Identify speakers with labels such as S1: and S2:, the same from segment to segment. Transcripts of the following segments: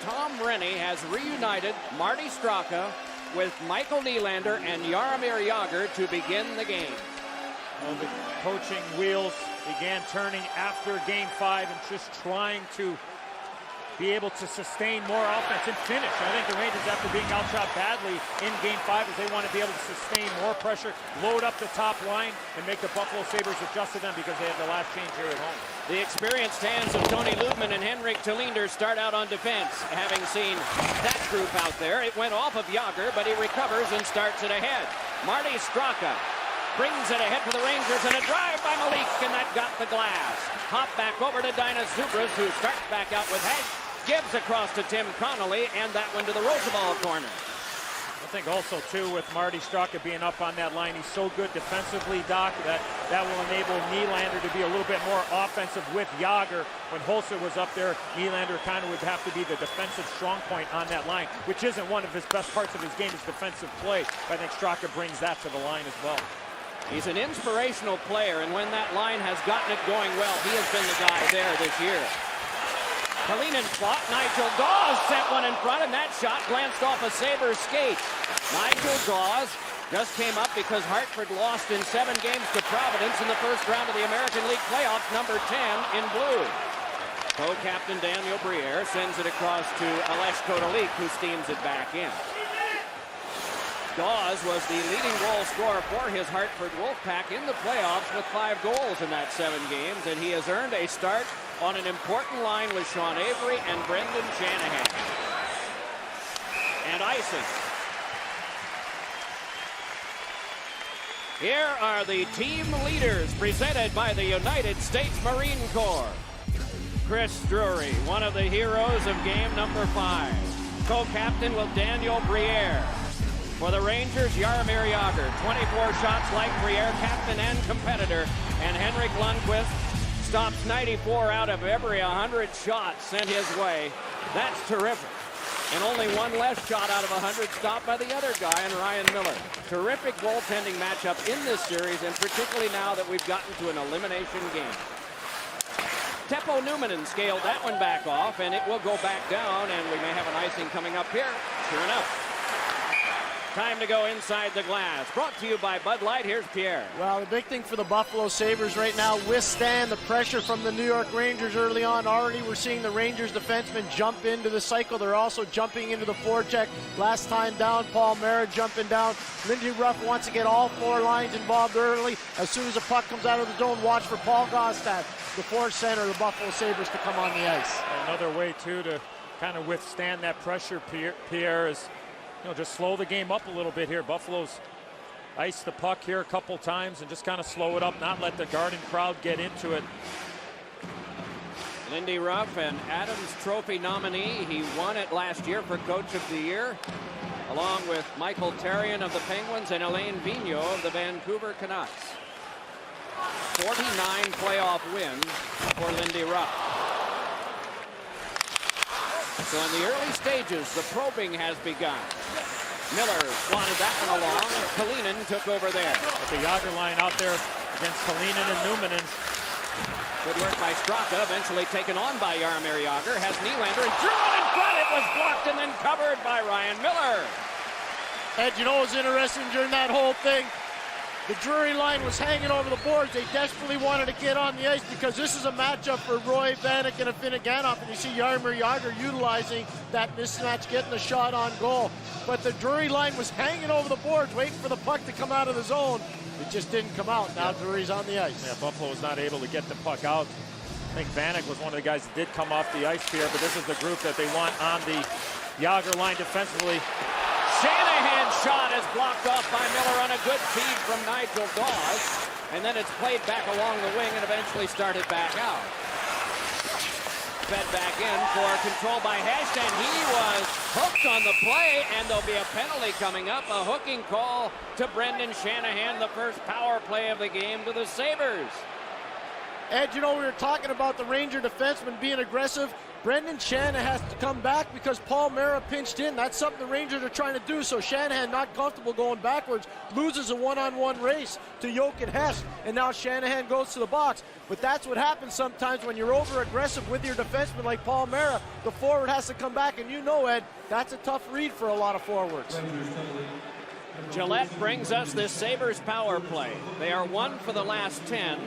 S1: Tom Rennie has reunited Marty Straka with Michael Nylander and Jaromir Jagr to begin the game.
S2: Well, the coaching wheels began turning after Game 5 and just trying to be able to sustain more offense and finish. I think the Rangers, after being outshot badly in Game 5, is they want to be able to sustain more pressure, load up the top line, and make the Buffalo Sabres adjust to them because they have the last change here at home.
S1: The experienced hands of Tony Lubman and Henrik Telinder start out on defense. Having seen that group out there, it went off of Jagr, but he recovers and starts it ahead. Marty Straka brings it ahead for the Rangers, and a drive by Malik, and that got the glass. Hop back over to Dinah Zubras, who starts back out with Hedge. Gives across to Tim Connolly, and that one to the Roosevelt corner.
S2: I think also, too, with Marty Straka being up on that line, he's so good defensively, Doc, that will enable Nylander to be a little bit more offensive with Jagr. When Holzer was up there, Nylander kind of would have to be the defensive strong point on that line, which isn't one of his best parts of his game, is defensive play. But I think Straka brings that to the line as well.
S1: He's an inspirational player, and when that line has gotten it going well, he has been the guy there this year. Kalinin fought. Nigel Dawes sent one in front, and that shot glanced off a Sabres skate. Nigel Dawes just came up because Hartford lost in 7 games to Providence in the first round of the American League playoffs, number 10 in blue. Co-captain Daniel Briere sends it across to Alesh Kotelik, who steams it back in. Dawes was the leading goal scorer for his Hartford Wolfpack in the playoffs with 5 goals in that 7 games, and he has earned a start on an important line with Sean Avery and Brendan Shanahan. And icing. Here are the team leaders presented by the United States Marine Corps. Chris Drury, one of the heroes of game number 5. Co-captain with Daniel Briere. For the Rangers, Jaromir Jagr, 24 shots like Briere, captain and competitor, and Henrik Lundqvist stops 94 out of every 100 shots sent his way. That's terrific. And only one less shot out of 100 stopped by the other guy, and Ryan Miller. Terrific goaltending matchup in this series, and particularly now that we've gotten to an elimination game. Teppo Numminen scaled that one back off, and it will go back down, and we may have an icing coming up here. Sure enough. Time to go inside the glass. Brought to you by Bud Light. Here's Pierre.
S3: Well, the big thing for the Buffalo Sabres right now, withstand the pressure from the New York Rangers early on. Already we're seeing the Rangers defensemen jump into the cycle. They're also jumping into the forecheck. Last time down, Paul Mara jumping down. Lindy Ruff wants to get all 4 lines involved early. As soon as the puck comes out of the zone, watch for Paul Gostad, the fourth center of the Buffalo Sabres, to come on the ice.
S2: Another way, too, to kind of withstand that pressure, Pierre, is just slow the game up a little bit here. Buffalo's iced the puck here a couple times and just kind of slow it up, not let the Garden crowd get into it.
S1: Lindy Ruff, an Adams Trophy nominee. He won it last year for Coach of the Year, along with Michael Therrien of the Penguins and Alain Vigneault of the Vancouver Canucks. 49 playoff wins for Lindy Ruff. So in the early stages, the probing has begun. Miller wanted that one along, and Kalinin took over there.
S2: With the Jagr line out there against Kalinin and Numminen.
S1: Good work by Straka, eventually taken on by Jaromir Jagr. Has Nylander, and drew it in front. It was blocked and then covered by Ryan Miller.
S3: Ed, you know what was interesting during that whole thing? The Drury line was hanging over the boards. They desperately wanted to get on the ice because this is a matchup for Roy Vanek and Afinogenov, and you see Jaromir Jagr utilizing that mismatch, getting the shot on goal. But the Drury line was hanging over the boards, waiting for the puck to come out of the zone. It just didn't come out. Now Drury's on the ice.
S2: Yeah, Buffalo was not able to get the puck out. I think Vanek was one of the guys that did come off the ice here, but this is the group that they want on the Jagr line defensively.
S1: Shanahan's shot is blocked off by Miller on a good feed from Nigel Dawes. And then it's played back along the wing and eventually started back out. Fed back in for control by Hecht, and he was hooked on the play, and there'll be a penalty coming up. A hooking call to Brendan Shanahan, the first power play of the game to the Sabres.
S3: Ed, you know, we were talking about the Ranger defensemen being aggressive. Brendan Shanahan has to come back because Paul Mara pinched in. That's something the Rangers are trying to do, so Shanahan not comfortable going backwards, loses a one-on-one race to Jochen Hess, and now Shanahan goes to the box. But that's what happens sometimes when you're over-aggressive with your defenseman like Paul Mara. The forward has to come back, and you know, Ed, that's a tough read for a lot of forwards.
S1: Gillette brings us this Sabres power play. They are 1 for the last 10,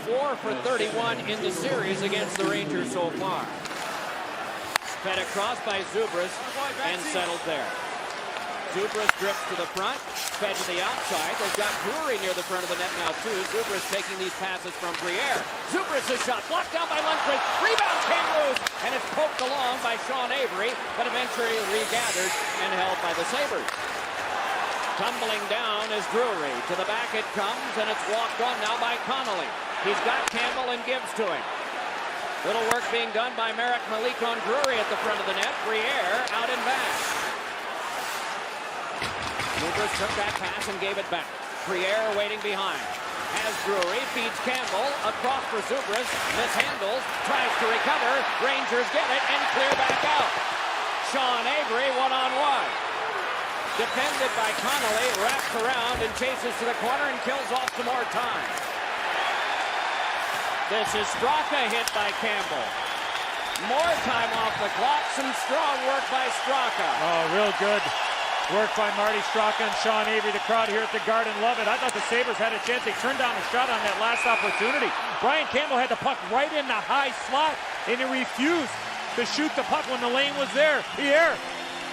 S1: 4 for 31 in the series against the Rangers so far. Fed across by Zubras and settled there. Zubras drifts to the front, fed to the outside. They've got Drury near the front of the net now too. Zubras taking these passes from Briere. Zubras' shot blocked down by Lundqvist. Rebound came loose, and it's poked along by Sean Avery, but eventually regathered and held by the Sabres. Tumbling down is Drury. To the back it comes, and it's walked on now by Connolly. He's got Campbell and Gibbs to him. Little work being done by Marek Malik on Drury at the front of the net. Briere out and back. Zubras took that pass and gave it back. Briere waiting behind. Has Drury, feeds Campbell, across for Zubras, mishandles, tries to recover. Rangers get it and clear back out. Sean Avery one-on-one. Defended by Connolly, wraps around and chases to the corner and kills off some more time. This is Straka hit by Campbell. More time off the clock, some strong work by Straka.
S2: Oh, real good work by Marty Straka and Sean Avery. The crowd here at the Garden love it. I thought the Sabres had a chance. They turned down a shot on that last opportunity. Brian Campbell had the puck right in the high slot, and he refused to shoot the puck when the lane was there. Here.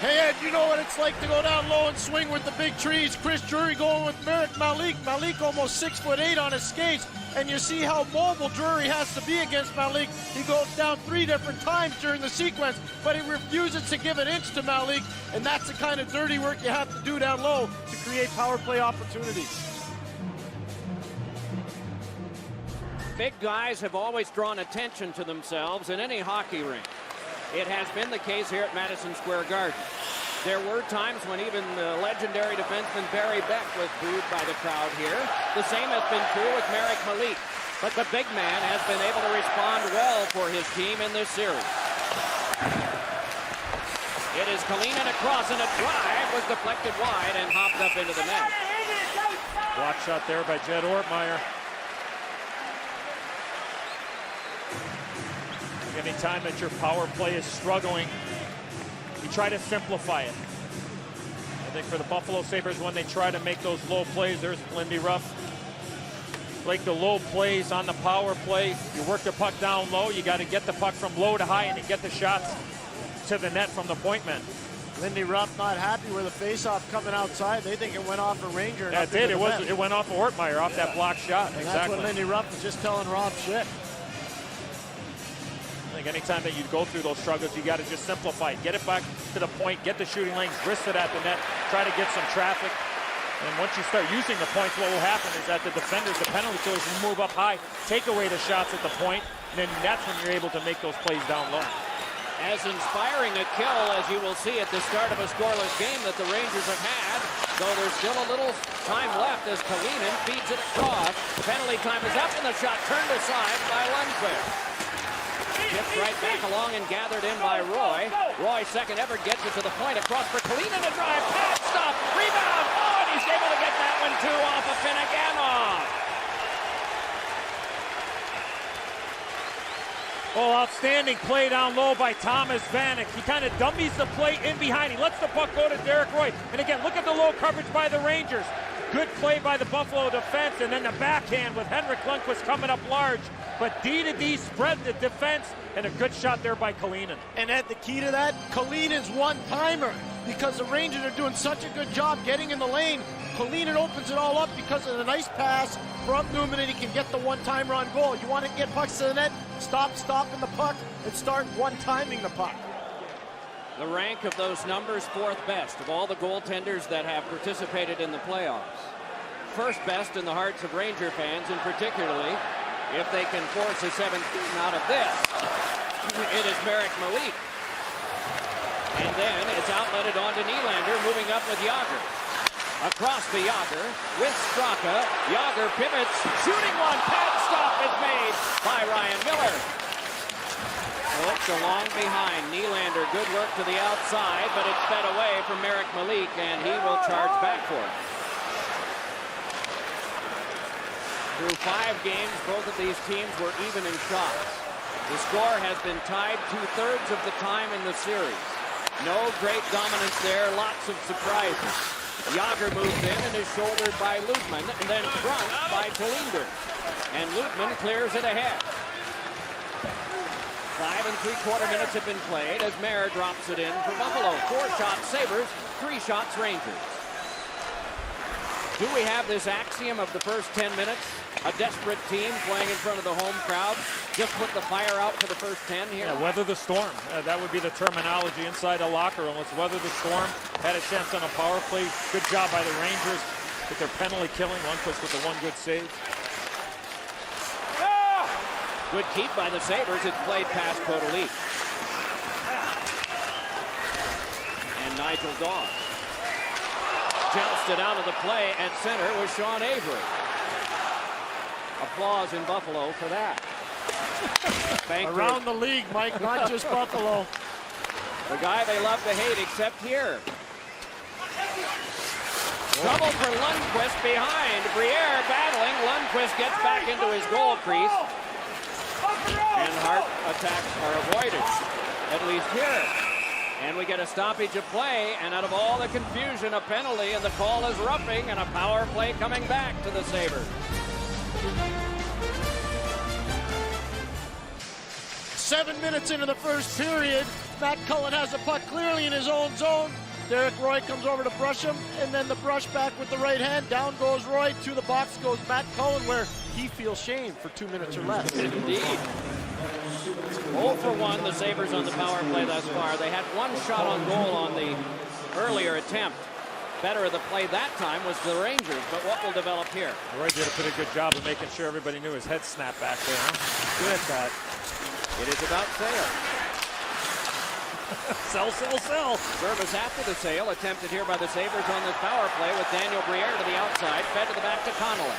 S3: Hey, Ed, you know what it's like to go down low and swing with the big trees. Chris Drury going with Marek Malik. Malik almost 6'8" on his skates. And you see how mobile Drury has to be against Malik. He goes down 3 different times during the sequence, but he refuses to give an inch to Malik. And that's the kind of dirty work you have to do down low to create power play opportunities.
S1: Big guys have always drawn attention to themselves in any hockey rink. It has been the case here at Madison Square Garden. There were times when even the legendary defenseman Barry Beck was booed by the crowd here. The same has been true with Marek Malik. But the big man has been able to respond well for his team in this series. It is Kalinin across, and a drive was deflected wide and hopped up into the net.
S2: Block shot there by Jed Ortmeyer. Anytime that your power play is struggling, you try to simplify it. I think for the Buffalo Sabres, when they try to make those low plays, there's Lindy Ruff. Like the low plays on the power play, you work the puck down low, you got to get the puck from low to high and you get the shots to the net from the point men.
S3: Lindy Ruff not happy with the face-off coming outside. They think it went off a Ranger.
S2: Yeah, it did. It went off of Ortmeyer, off that block shot.
S3: And
S2: exactly.
S3: That's what Lindy Ruff was just telling Rob Schmidt.
S2: I think anytime that you go through those struggles, you got to just simplify it. Get it back to the point, get the shooting lanes, wrist it at the net, try to get some traffic. And once you start using the points, what will happen is that the defenders, the penalty killers, will move up high, take away the shots at the point, and then that's when you're able to make those plays down low.
S1: As inspiring a kill as you will see at the start of a scoreless game that the Rangers have had, though there's still a little time left as Kalinin feeds it across. Penalty time is up, and the shot turned aside by Lundqvist. Tipped right back along and gathered in by Roy. Roy, second ever, gets it to the point. Across for Kalinin, a drive, pass, stop, rebound. Oh, and he's able to get that one too off of Finneganov.
S2: Oh, outstanding play down low by Thomas Vanek. He kind of dummies the play in behind. He lets the puck go to Derek Roy. And again, look at the low coverage by the Rangers. Good play by the Buffalo defense, and then the backhand with Henrik Lundqvist coming up large. But D-to-D spread the defense, and a good shot there by Kalinin.
S3: And Ed, the key to that, Kalinen's one-timer, because the Rangers are doing such a good job getting in the lane. Kalinin opens it all up because of the nice pass from Newman, and he can get the one-timer on goal. You want to get pucks to the net, stop stopping the puck, and start one-timing the puck.
S1: The rank of those numbers, 4th best of all the goaltenders that have participated in the playoffs. First best in the hearts of Ranger fans, and particularly if they can force a 17 out of this. It is Marek Malik. And then it's outletted on to Nylander, moving up with Jágr. Across to Jágr with Straka. Jágr pivots, shooting one, pad stop is made by Ryan Miller. Hooks along behind. Nylander, good work to the outside, but it's fed away from Marek Malik, and he will charge back for it. Through 5 games, both of these teams were even in shots. The score has been tied 2/3 of the time in the series. No great dominance there, lots of surprises. Jágr moves in and is shouldered by Lutman, and then front by Nylander. And Lutman clears it ahead. 5 3/4 minutes have been played as Mayer drops it in for Buffalo. 4 shots Sabres, 3 shots Rangers. Do we have this axiom of the first 10 minutes? A desperate team playing in front of the home crowd. Just put the fire out for the first 10 here.
S2: Yeah, weather the storm. That would be the terminology inside the locker room. Let's weather the storm. Had a chance on a power play. Good job by the Rangers with their penalty killing. Lundqvist with the 1 good save.
S1: Good keep by the Sabres. It's played past Kotelik. And Nigel Dawes. Jounced it out of the play at center was Sean Avery. Applause in Buffalo for that.
S3: Around the league, Mike, not just Buffalo.
S1: The guy they love to hate, except here. Trouble for Lundqvist behind. Briere battling. Lundqvist gets back into his goal crease. And Hart attacks are avoided, at least here. And we get a stoppage of play, and out of all the confusion, a penalty, and the call is roughing, and a power play coming back to the Sabres.
S3: 7 minutes into the first period, Matt Cullen has the puck clearly in his own zone. Derek Roy comes over to brush him, and then the brush back with the right hand. Down goes Roy, to the box goes Matt Cullen, where he feels shame for 2 minutes or less.
S1: Indeed. 0 for 1, the Sabres on the power play thus far. They had 1 shot on goal on the earlier attempt. Better of the play that time was the Rangers, but what will develop here?
S2: Roy did a pretty good job of making sure everybody knew his head snapped back there. Huh? Good at that.
S1: It is about sale.
S2: Sell, sell, sell.
S1: Service after the sale, attempted here by the Sabres on this power play with Daniel Briere to the outside, fed to the back to Connolly.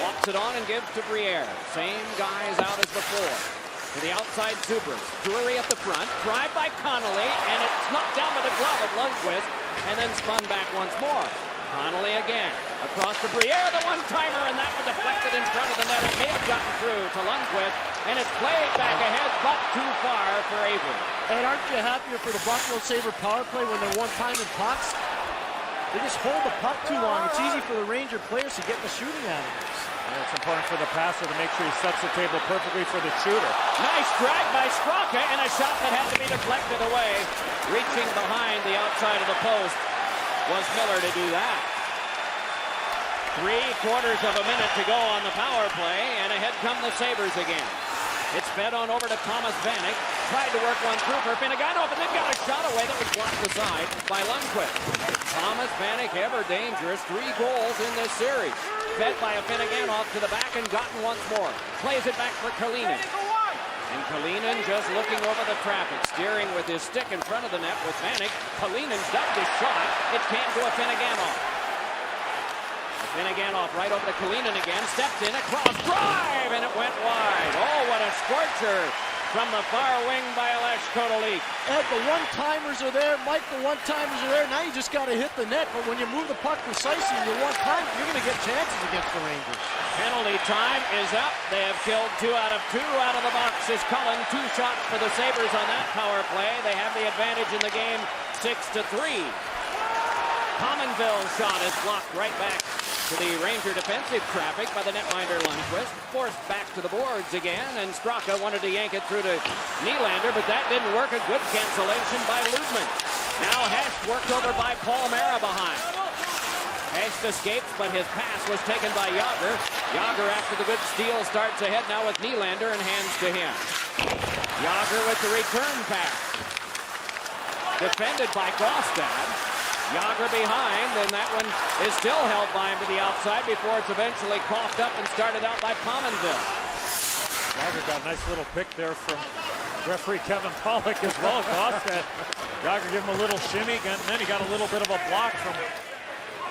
S1: Walks it on and gives to Briere. Same guys out as before. To the outside, Zubras. Drury at the front. Drive by Connolly, and it's knocked down by the glove of Lundqvist, and then spun back once more. Connolly again. Across to Briere, the one-timer, and that one deflected in front of the net. It may have gotten through to Lundqvist, and it's played back ahead, but too far for Avery.
S3: And aren't you happier for the Buffalo Sabre power play when they're one-timing pucks? They just hold the puck too long. It's easy for the Ranger players to get in the shooting animals.
S2: And it's important for the passer to make sure he sets the table perfectly for the shooter.
S1: Nice drag by Straka, and a shot that had to be deflected away. Reaching behind the outside of the post was Miller to do that. 3/4 of a minute to go on the power play, and ahead come the Sabres again. It's fed on over to Thomas Vanek. Tried to work one through for Finneganov, and then got a shot away that was blocked aside by Lundqvist. Thomas Vanek, ever dangerous. 3 goals in this series. Fed by a Finneganov to the back and gotten once more. Plays it back for Kalinin. And Kalinin just looking over the traffic, steering with his stick in front of the net with Vanek. Kalinin ducked his shot. It can't go a Finneganov. Finneganov right over to Kalinin again. Stepped in, across, drive, and it went wide. Oh, what a scorcher from the far wing by Alex Kotelik.
S3: Ed, the one-timers are there. Mike, the one-timers are there. Now you just got to hit the net. But when you move the puck precisely in your one-time, you're going to get chances against the Rangers.
S1: Penalty time is up. They have killed 2 out of 2 out of the box is Cullen. 2 shots for the Sabres on that power play. They have the advantage in the game 6-3. Pominville's shot is blocked right back to the Ranger defensive traffic by the netminder Lundqvist. Forced back to the boards again, and Straka wanted to yank it through to Nylander, but that didn't work. A good cancellation by Lutman. Now Hest worked over by Paul Mara behind. Hest escapes, but his pass was taken by Jágr. Jágr, after the good steal, starts ahead now with Nylander and hands to him. Jágr with the return pass. Defended by Gostad. Jágr behind, and that one is still held by him to the outside before it's eventually coughed up and started out by Pominville.
S2: Jágr got a nice little pick there from referee Kevin Pollock as well. Gostad. Jágr gave him a little shimmy, and then he got a little bit of a block from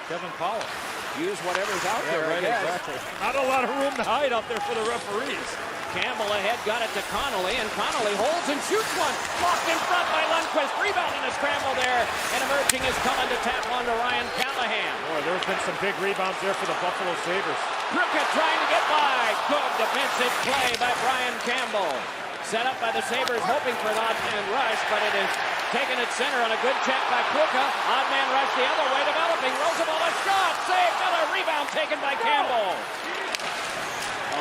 S2: Kevin Pollock.
S1: Use whatever's out there,
S2: right,
S1: I guess.
S2: Exactly. Not a lot of room to hide out there for the referees.
S1: Campbell ahead, got it to Connolly, and Connolly holds and shoots one. Blocked in front by Lundqvist. Rebound and a scramble there. And emerging is Cullen to tap on to Ryan Callahan.
S2: Boy, there's been some big rebounds there for the Buffalo Sabres.
S1: Crooked trying to get by. Good defensive play by Brian Campbell. Set up by the Sabres, hoping for an odd man rush, but it is taken at center on a good check by Kuka. Odd man rush the other way, developing. Roosevelt a shot, save, another rebound taken by Campbell.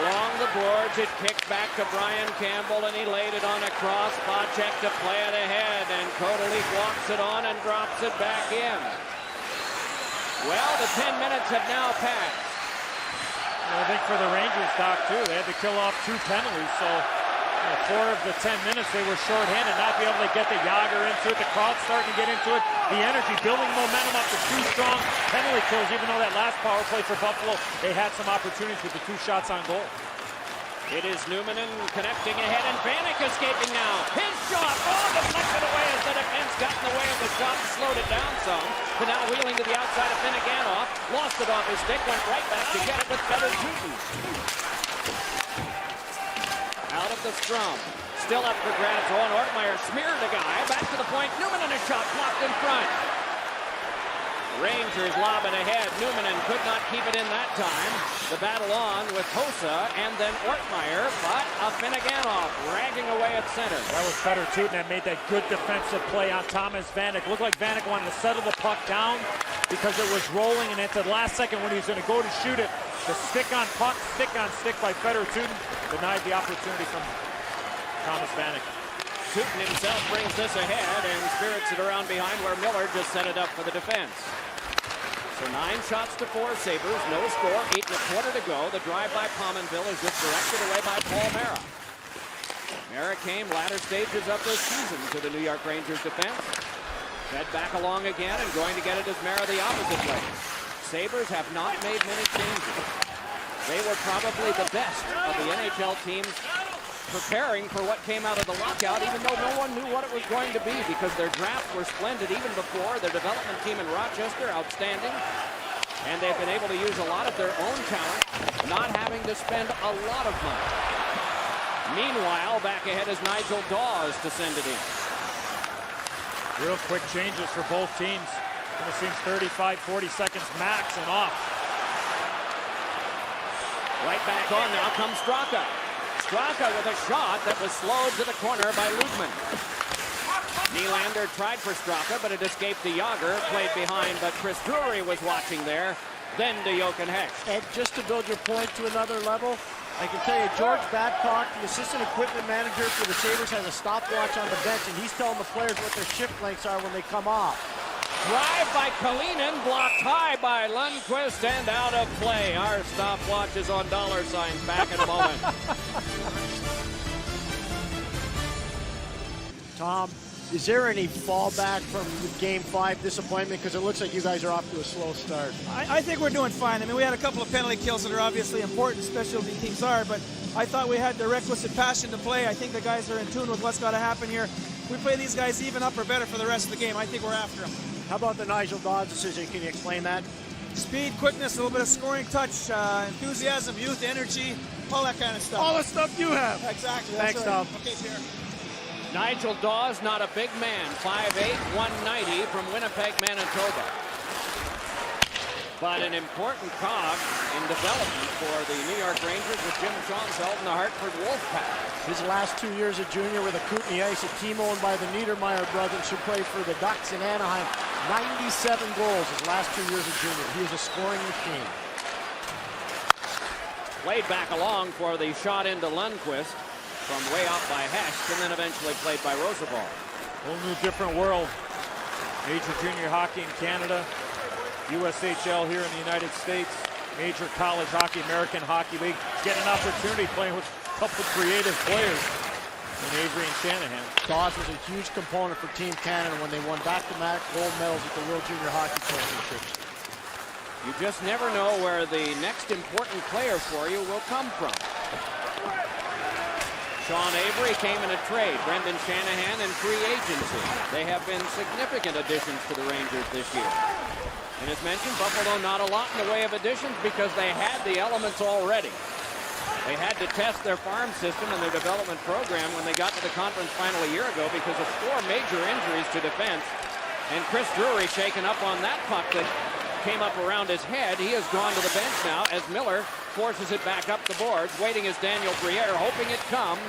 S1: Along the boards, it kicked back to Brian Campbell, and he laid it on a cross. Bocek to play it ahead, and Kotelik walks it on and drops it back in. Well, the 10 minutes have now passed.
S2: I think for the Rangers, Doc, too, they had to kill off 2 penalties, so 4 of the 10 minutes they were shorthanded, not be able to get the Yager into it. The crowd's starting to get into it. The energy, building momentum up to 2 strong penalty kills, even though that last power play for Buffalo, they had some opportunities with the 2 shots on goal.
S1: It is Numminen connecting ahead, and Vanek escaping now. His shot, deflected away as the defense got in the way of the shot and slowed it down some. But now wheeling to the outside of Finneganoff, lost it off his stick, went right back to get it with better shooting. Out of the scrum. Still up for grabs. Owen Ortmeyer smeared a guy. Back to the point. Numminen a shot blocked in front. Rangers lob it ahead. Numminen could not keep it in that time. The battle on with Hossa and then Ortmeyer, but Finneganoff ragging away at center.
S2: That was better too, and made that good defensive play on Thomas Vanek. Looked like Vanek wanted to settle the puck down because it was rolling, and at the last second when he was going to go to shoot it, the stick on puck, stick on stick by Fedor Tutin denied the opportunity from Thomas Vanek.
S1: Tutin himself brings this ahead and spirits it around behind where Miller just set it up for the defense. So 9 shots to 4 Sabres, no score, 8.25 to go. The drive by Pominville is just directed away by Paul Mara. Mara came latter stages of this season to the New York Rangers defense. Fed back along again and going to get it as Mara the opposite way. Sabres have not made many changes. They were probably the best of the NHL teams preparing for what came out of the lockout, even though no one knew what it was going to be because their drafts were splendid even before. Their development team in Rochester, outstanding. And they've been able to use a lot of their own talent, not having to spend a lot of money. Meanwhile, back ahead is Nigel Dawes to send it in.
S2: Real quick changes for both teams. It seems 35, 40 seconds max and off.
S1: Right back on now comes Straka. Straka with a shot that was slowed to the corner by Lugman. Nylander tried for Straka, but it escaped to Yager, played behind, but Chris Drury was watching there. Then to Jochen Hecht.
S3: And just to build your point to another level, I can tell you George Babcock, the assistant equipment manager for the Sabres, has a stopwatch on the bench, and he's telling the players what their shift lengths are when they come off.
S1: Drive by Kalinin, blocked high by Lundqvist, and out of play. Our stopwatch is on dollar signs. Back in a moment.
S3: Tom, is there any fallback from Game 5 disappointment? Because it looks like you guys are off to a slow start.
S4: I think we're doing fine. I mean, we had a couple of penalty kills that are obviously important, specialty teams are, but I thought we had the requisite passion to play. I think the guys are in tune with what's got to happen here. We play these guys even up or better for the rest of the game. I think we're after them.
S3: How about the Nigel Dawes decision? Can you explain that?
S4: Speed, quickness, a little bit of scoring touch, enthusiasm, youth, energy, all that kind of stuff.
S3: All the stuff you have.
S4: Exactly.
S3: Thanks, Tom.
S4: Okay, Pierre.
S1: Nigel Dawes, not a big man, 5'8", 190 from Winnipeg, Manitoba. But an important cog in development for the New York Rangers with Jim Schoenfeld and the Hartford Wolfpack.
S3: His last 2 years at junior with the Kootenay Ice, a team owned by the Niedermeyer brothers who played for the Ducks in Anaheim. 97 goals his last 2 years at junior. He is a scoring machine.
S1: Played back along for the shot into Lundqvist from way out by Hecht, and then eventually played by Roosevelt.
S2: Whole new different world. Major junior hockey in Canada, USHL here in the United States, major college hockey, American Hockey League. Get an opportunity playing with a couple of creative players in Avery and Shanahan.
S3: Dawes was a huge component for Team Canada when they won back-to-back gold medals at the World Junior Hockey Championships.
S1: You just never know where the next important player for you will come from. Sean Avery came in a trade. Brendan Shanahan in free agency. They have been significant additions to the Rangers this year. And as mentioned, Buffalo not a lot in the way of additions because they had the elements already. They had to test their farm system and their development program when they got to the conference final a year ago because of 4 major injuries to defense. And Chris Drury shaken up on that puck that came up around his head. He has gone to the bench now as Miller forces it back up the boards. Waiting is Daniel Briere, hoping it comes.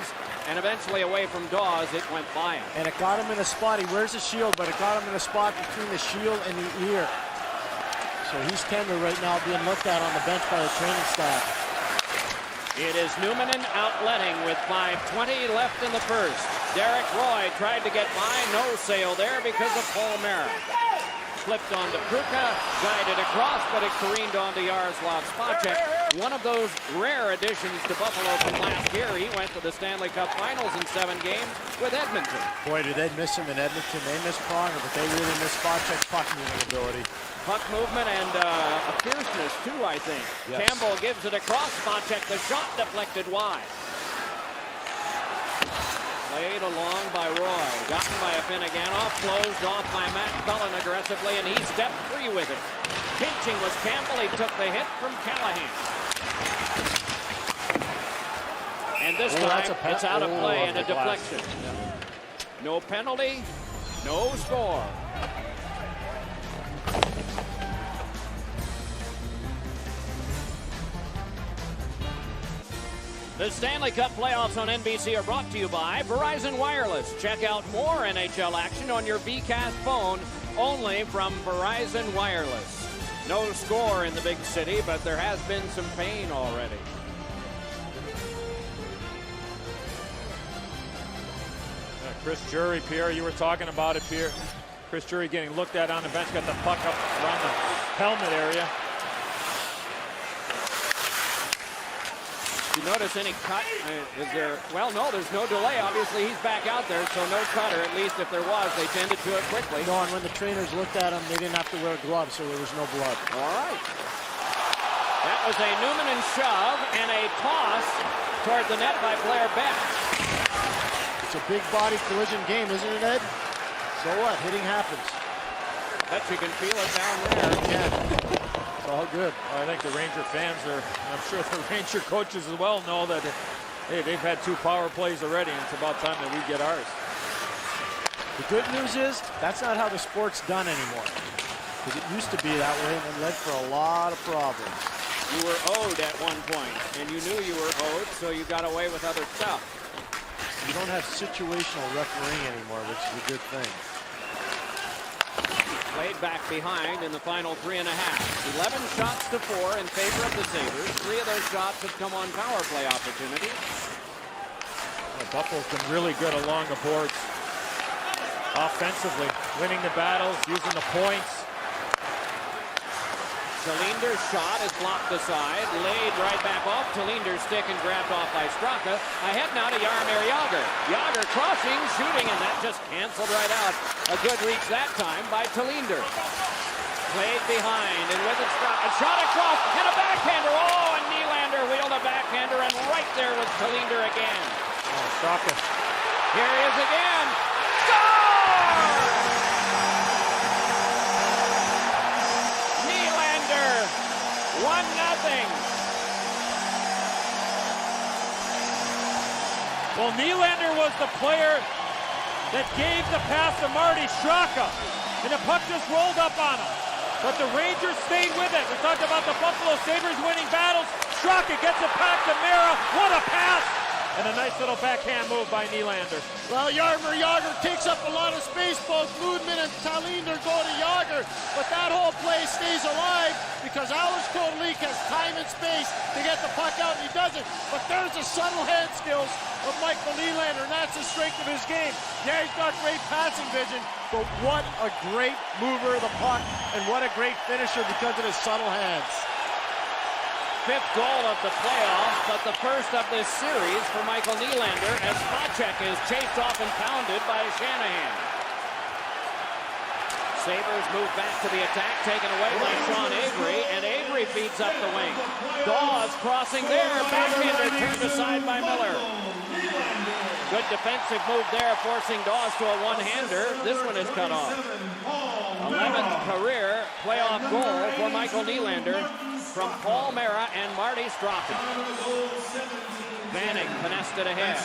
S1: And eventually away from Dawes, it went by him.
S3: And it got him in a spot. He wears a shield, but it got him in a spot between the shield and the ear. So he's tender right now, being looked at on the bench by the training staff.
S1: It is Newman and outletting with 5:20 left in the first. Derek Roy tried to get by, no sale there because of Paul Mara. Flipped onto Pruka, guided across, but it careened onto Yaroslav Spacek. One of those rare additions to Buffalo from last year. He went to the Stanley Cup Finals in 7 games with Edmonton.
S3: Boy, did they miss him in Edmonton. They missed Pronger, but they really missed Spacek's puck moving ability.
S1: Puck movement and a fierceness, too, I think.
S3: Yes.
S1: Campbell gives it across Spacek. The shot deflected wide. Played along by Roy. Gotten by a Finneganov. Closed off by Matt Cullen aggressively, and he stepped free with it. Pinching was Campbell. He took the hit from Callahan. And this time, it's out of play and a deflection. No penalty, no score. The Stanley Cup playoffs on NBC are brought to you by Verizon Wireless. Check out more NHL action on your VCast phone, only from Verizon Wireless. No score in the big city, but there has been some pain already.
S2: Chris Drury, Pierre, you were talking about it, Pierre. Chris Drury getting looked at on the bench, got the puck up around the helmet area.
S1: You notice any cut? Is there? Well, no, there's no delay. Obviously, he's back out there, so no cutter. At least if there was, they tended to it quickly.
S3: No, and when the trainers looked at him, they didn't have to wear gloves, so there was no blood.
S1: All right. That was a Newman and shove and a toss toward the net by Blair Beck.
S3: It's a big body collision game, isn't it, Ed? So what? Hitting happens.
S1: Bet you can feel it down there.
S3: Yeah. It's all good.
S2: Well, I think the Ranger fans are, I'm sure the Ranger coaches as well know that, hey, they've had 2 power plays already, and it's about time that we get ours.
S3: The good news is, that's not how the sport's done anymore. Because it used to be that way, and it led for a lot of problems.
S1: You were owed at one point, and you knew you were owed, so you got away with other stuff.
S3: You don't have situational refereeing anymore, which is a good thing.
S1: Played back behind in the final 3.5. 11 shots to 4 in favor of the Sabres. 3 of those shots have come on power play opportunities.
S2: Well, Buffalo's been really good along the boards. Offensively, winning the battles, using the points.
S1: Talinder's shot is blocked aside, laid right back off Talinder's stick and grabbed off by Straka. Ahead now to Jaromir Jagr. Jagr crossing, shooting, and that just canceled right out. A good reach that time by Talinder. Played behind, and with it Straka. Shot across, and a backhander. Oh, and Nylander wheeled a backhander, and right there was Talinder again.
S2: Oh, Straka.
S1: Here he is again. Score! 1-0.
S2: Well, Nylander was the player that gave the pass to Marty Straka, and the puck just rolled up on him. But the Rangers stayed with it. We talked about the Buffalo Sabres winning battles. Straka gets it back to Mara. What a pass! And a nice little backhand move by Nylander.
S3: Well, Jaromir Jagr takes up a lot of space. Both Lundman and Talinder go to Jagr, but that whole play stays alive because Alex Kotelik has time and space to get the puck out, and he doesn't. But there's the subtle hand skills of Michael Nylander, and that's the strength of his game. Yeah, he's got great passing vision, but what a great mover of the puck, and what a great finisher because of his subtle hands.
S1: 5th goal of the playoffs, but the first of this series for Michael Nylander as Spacek is chased off and pounded by Shanahan. Sabres move back to the attack, taken away by Sean Avery, and Avery feeds up the wing. Dawes crossing there, backhander turned aside by Miller. Good defensive move there, forcing Dawes to a one-hander. This one is cut off. 11th career playoff goal for Michael Nylander from Paul Mara and Marty Straka. Vanek finessed it ahead.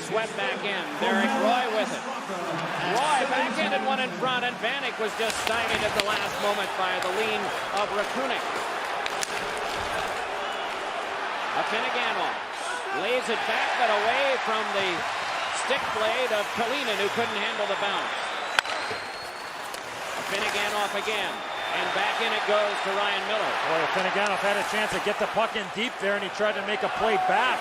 S1: Swept back in. Derek Roy with it. Roy backhanded one in front, and Vanek was just stymied at the last moment by the lean of Rakunik. Afinogenov lays it back, but away from the stick blade of Kalinin, who couldn't handle the bounce. Afinogenov again, and back in it goes to Ryan Miller.
S2: Boy, Afinogenov had a chance to get the puck in deep there, and he tried to make a play back.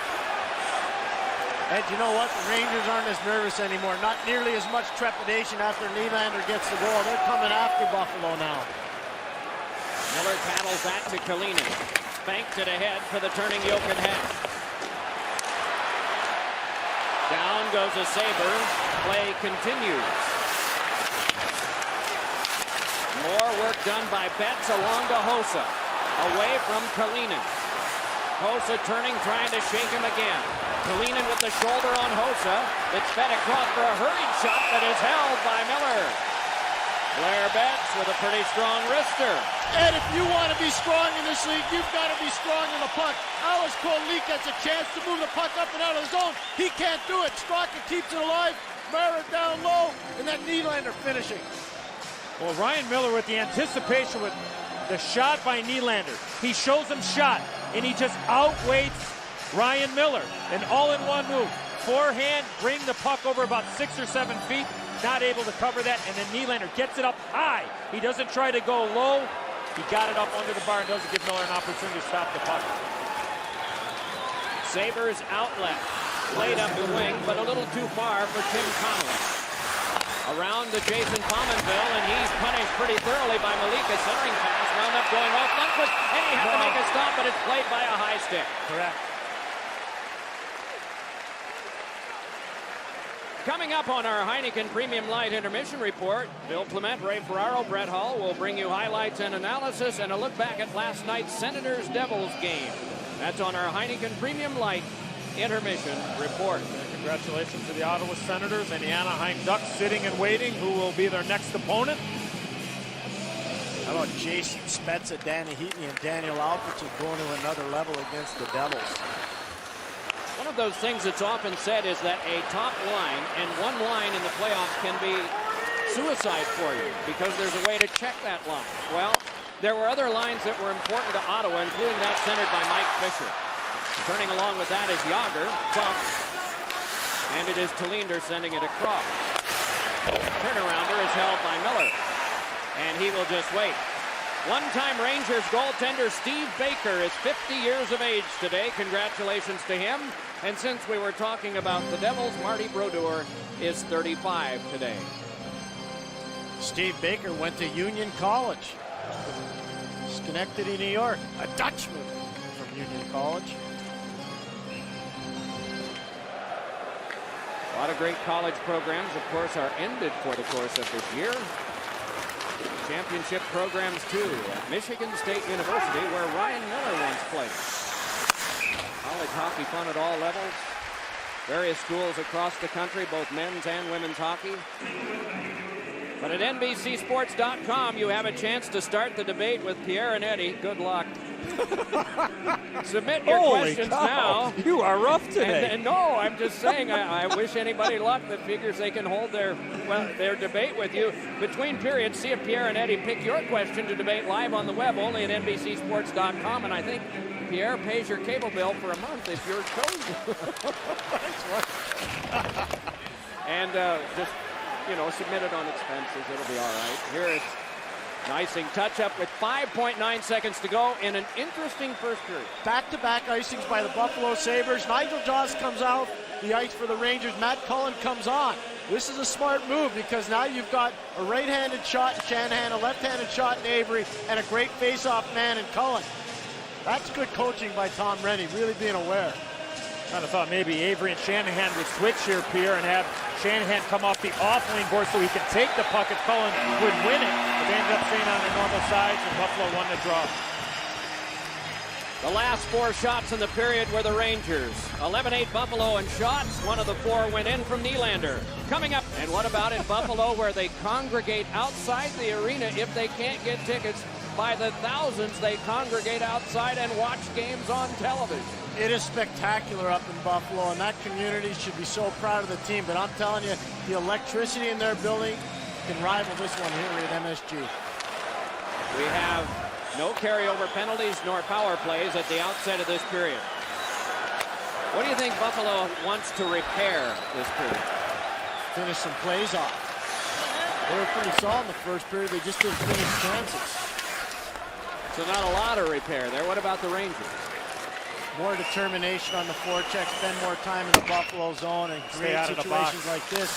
S3: And you know what? The Rangers aren't as nervous anymore. Not nearly as much trepidation after Nylander gets the goal. They're coming after Buffalo now.
S1: Miller paddles that to Kalinin. Banked it ahead for the turning Jochen Heck. Down goes a Sabre. Play continues. More work done by Betts along to Hossa. Away from Kalinin. Hossa turning, trying to shake him again. Kalinin with the shoulder on Hossa. It's fed across for a hurried shot that is held by Miller. Blair Betts with a pretty strong wrister.
S3: And if you want to be strong in this league, you've got to be strong in the puck. Alex Kolik gets a chance to move the puck up and out of the zone. He can't do it. Straka keeps it alive. Mara down low, and then Nylander finishing.
S2: Well, Ryan Miller with the anticipation with the shot by Nylander. He shows him shot, and he just outweights Ryan Miller. An all-in-one move. Forehand, bring the puck over about 6 or 7 feet. Not able to cover that, and then Nylander gets it up high. He doesn't try to go low. He got it up under the bar and doesn't give Miller an opportunity to stop the puck.
S1: Sabres outlet. Played up the wing, but a little too far for Tim Connolly. Around to Jason Pominville, and he's punished pretty thoroughly by Malika. Centering pass, wound up going off Lundqvist, and he had to make a stop, but it's played by a high stick.
S2: Correct.
S1: Coming up on our Heineken Premium Light Intermission Report, Bill Clement, Ray Ferraro, Brett Hull will bring you highlights and analysis and a look back at last night's Senators-Devils game. That's on our Heineken Premium Light Intermission Report.
S2: Congratulations to the Ottawa Senators and the Anaheim Ducks sitting and waiting. Who will be their next opponent?
S3: How about Jason Spezza, Danny Heatley, and Daniel Alfredson going to another level against the Devils?
S1: One of those things that's often said is that a top line and one line in the playoffs can be suicide for you because there's a way to check that line. Well, there were other lines that were important to Ottawa, including that centered by Mike Fisher. Turning along with that is Jágr, bump, and it is Talinder sending it across. Turnarounder is held by Miller, and he will just wait. One-time Rangers goaltender Steve Baker is 50 years of age today. Congratulations to him. And since we were talking about the Devils, Marty Brodeur is 35 today.
S3: Steve Baker went to Union College, Schenectady, New York. A Dutchman from Union College.
S1: A lot of great college programs, of course, are ended for the course of this year. Championship programs, too, at Michigan State University, where Ryan Miller once played. College hockey fun at all levels. Various schools across the country, both men's and women's hockey. But at NBCSports.com, you have a chance to start the debate with Pierre and Eddie. Good luck. Submit your questions now.
S2: You are rough today.
S1: And no, I'm just saying, I wish anybody luck that figures they can hold their debate with you. Between periods, see if Pierre and Eddie pick your question to debate live on the web, only at NBCSports.com. And I think Pierre pays your cable bill for a month if you're chosen. And just, submit it on expenses. It'll be all right. Here it's icing touch-up with 5.9 seconds to go in an interesting first period.
S3: Back-to-back icings by the Buffalo Sabres. Nigel Joss comes out the ice for the Rangers. Matt Cullen comes on. This is a smart move because now you've got a right-handed shot in Shanahan, a left-handed shot in Avery, and a great face-off man in Cullen. That's good coaching by Tom Rennie, really being aware.
S2: Kind of thought maybe Avery and Shanahan would switch here, Pierre, and have Shanahan come off the off-lane board so he could take the puck and Cullen would win it. But they ended up staying on their normal sides, and Buffalo won the draw.
S1: The last 4 shots in the period were the Rangers. 11-8 Buffalo in shots. 1 of the 4 went in from Nylander. Coming up, and what about in Buffalo where they congregate outside the arena if they can't get tickets? By the thousands, they congregate outside and watch games on television.
S3: It is spectacular up in Buffalo, and that community should be so proud of the team. But I'm telling you, the electricity in their building can rival this one here at MSG.
S1: We have no carryover penalties nor power plays at the outset of this period. What do you think Buffalo wants to repair this period?
S3: Finish some plays off. They were pretty solid in the first period. They just didn't finish chances.
S1: So not a lot of repair there. What about the Rangers?
S3: More determination on the forecheck, spend more time in the Buffalo zone, and create situations like this.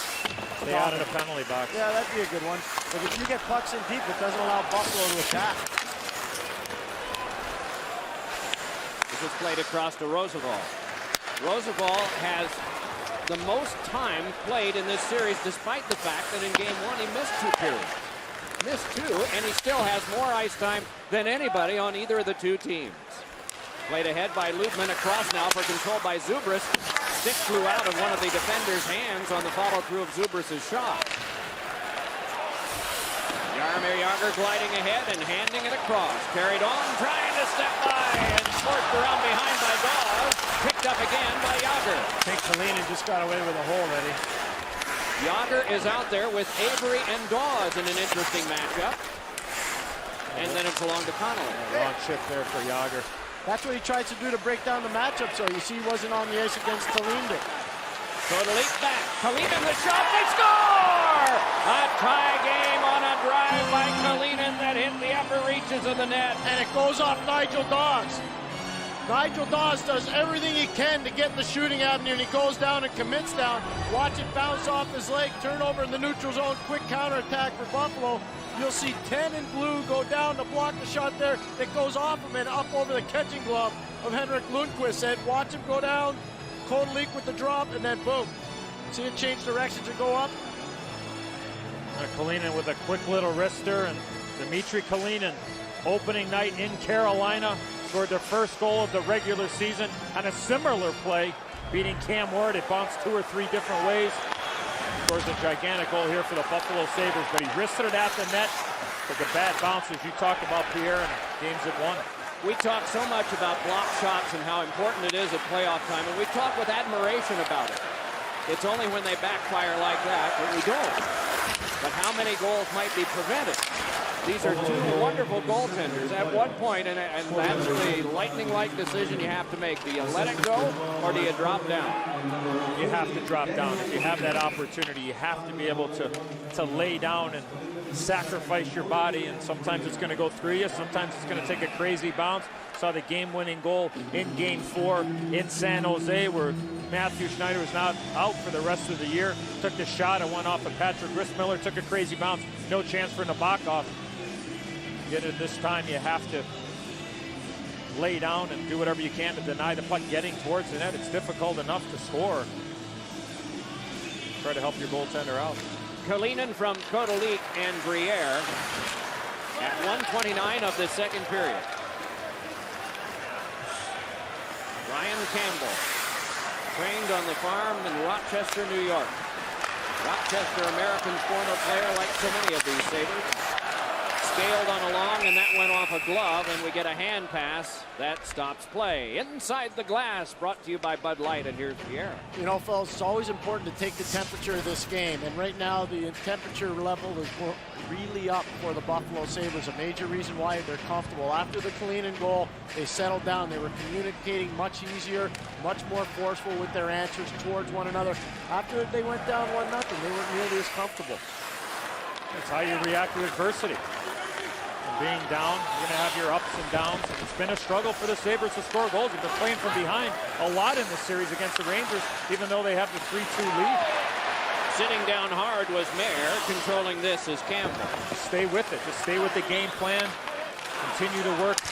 S2: Stay out of the penalty box.
S3: Yeah, that'd be a good one. But if you get pucks in deep, it doesn't allow Buffalo to attack.
S1: This is played across to Roosevelt. Roosevelt has the most time played in this series, despite the fact that in Game 1 he missed 2 periods. Missed 2, and he still has more ice time than anybody on either of the 2 teams. Played ahead by Lutman, across now for control by Zubris. Stick flew out of one of the defender's hands on the follow-through of Zubris' shot. Jaromir Jagr gliding ahead and handing it across. Carried on, trying to step by, and forced around behind by Dawes. Picked up again by Jagr.
S3: I think Kalinin just got away with a hole, Eddie.
S1: Jagr is out there with Avery and Dawes in an interesting matchup. And then it's along to Connolly.
S2: Long shift there for Jagr.
S3: That's what he tries to do to break down the matchup, so you see he wasn't on the ice against Kalinin.
S1: Totally back. Kalinin the shot. They score! A tie game on a drive by Kalinin that hit the upper reaches of the net.
S3: And it goes off Nigel Dawes. Nigel Dawes does everything he can to get in the shooting avenue, and he goes down and commits down. Watch it bounce off his leg, turn over in the neutral zone, quick counterattack for Buffalo. You'll see 10 in blue go down to block the shot there. It goes off him and up over the catching glove of Henrik Lundqvist. And watch him go down, Kodalik with the drop, and then boom. See it change directions and go up.
S2: Kalinin with a quick little wrister, and Dmitry Kalinin, opening night in Carolina, scored their first goal of the regular season on a similar play, beating Cam Ward. It bounced 2 or 3 different ways. Scores a gigantic goal here for the Buffalo Sabres, but he wristed it at the net. Took a bad bounce, as you talked about, Pierre, and games at 1.
S1: We talk so much about block shots and how important it is at playoff time, and we talk with admiration about it. It's only when they backfire like that we don't. But how many goals might be prevented? These are 2 wonderful goaltenders. At one point, and that's the lightning-like decision you have to make. Do you let it go, or do you drop down?
S2: You have to drop down. If you have that opportunity, you have to be able to lay down and sacrifice your body, and sometimes it's going to go through you. Sometimes it's going to take a crazy bounce. Saw the game-winning goal in Game 4 in San Jose, where Matthew Schneider was not out for the rest of the year. Took the shot and went off of Patrick Gristmiller. Took a crazy bounce. No chance for Nabokov. Get it this time, you have to lay down and do whatever you can to deny the puck getting towards the net. It's difficult enough to score. Try to help your goaltender out.
S1: Kalinin from Kodalik and Briere at 1:29 of the second period. Ryan Campbell, trained on the farm in Rochester, New York. Rochester American's former player, like so many of these Sabres. Scaled on along, and that went off a glove, and we get a hand pass that stops play. Inside the glass, brought to you by Bud Light, and here's Pierre.
S3: You know, fellas, it's always important to take the temperature of this game, and right now the temperature level is really up for the Buffalo Sabres. A major reason why they're comfortable. After the Kalinin goal, they settled down. They were communicating much easier, much more forceful with their answers towards one another. After they went down 1-0, they weren't nearly as comfortable.
S2: That's how you react to adversity. Being down, you're going to have your ups and downs. It's been a struggle for the Sabres to score goals. They've been playing from behind a lot in this series against the Rangers, even though they have the 3-2 lead.
S1: Sitting down hard was Mayer. Controlling this is Campbell.
S2: Just stay with it. Just stay with the game plan. Continue to work.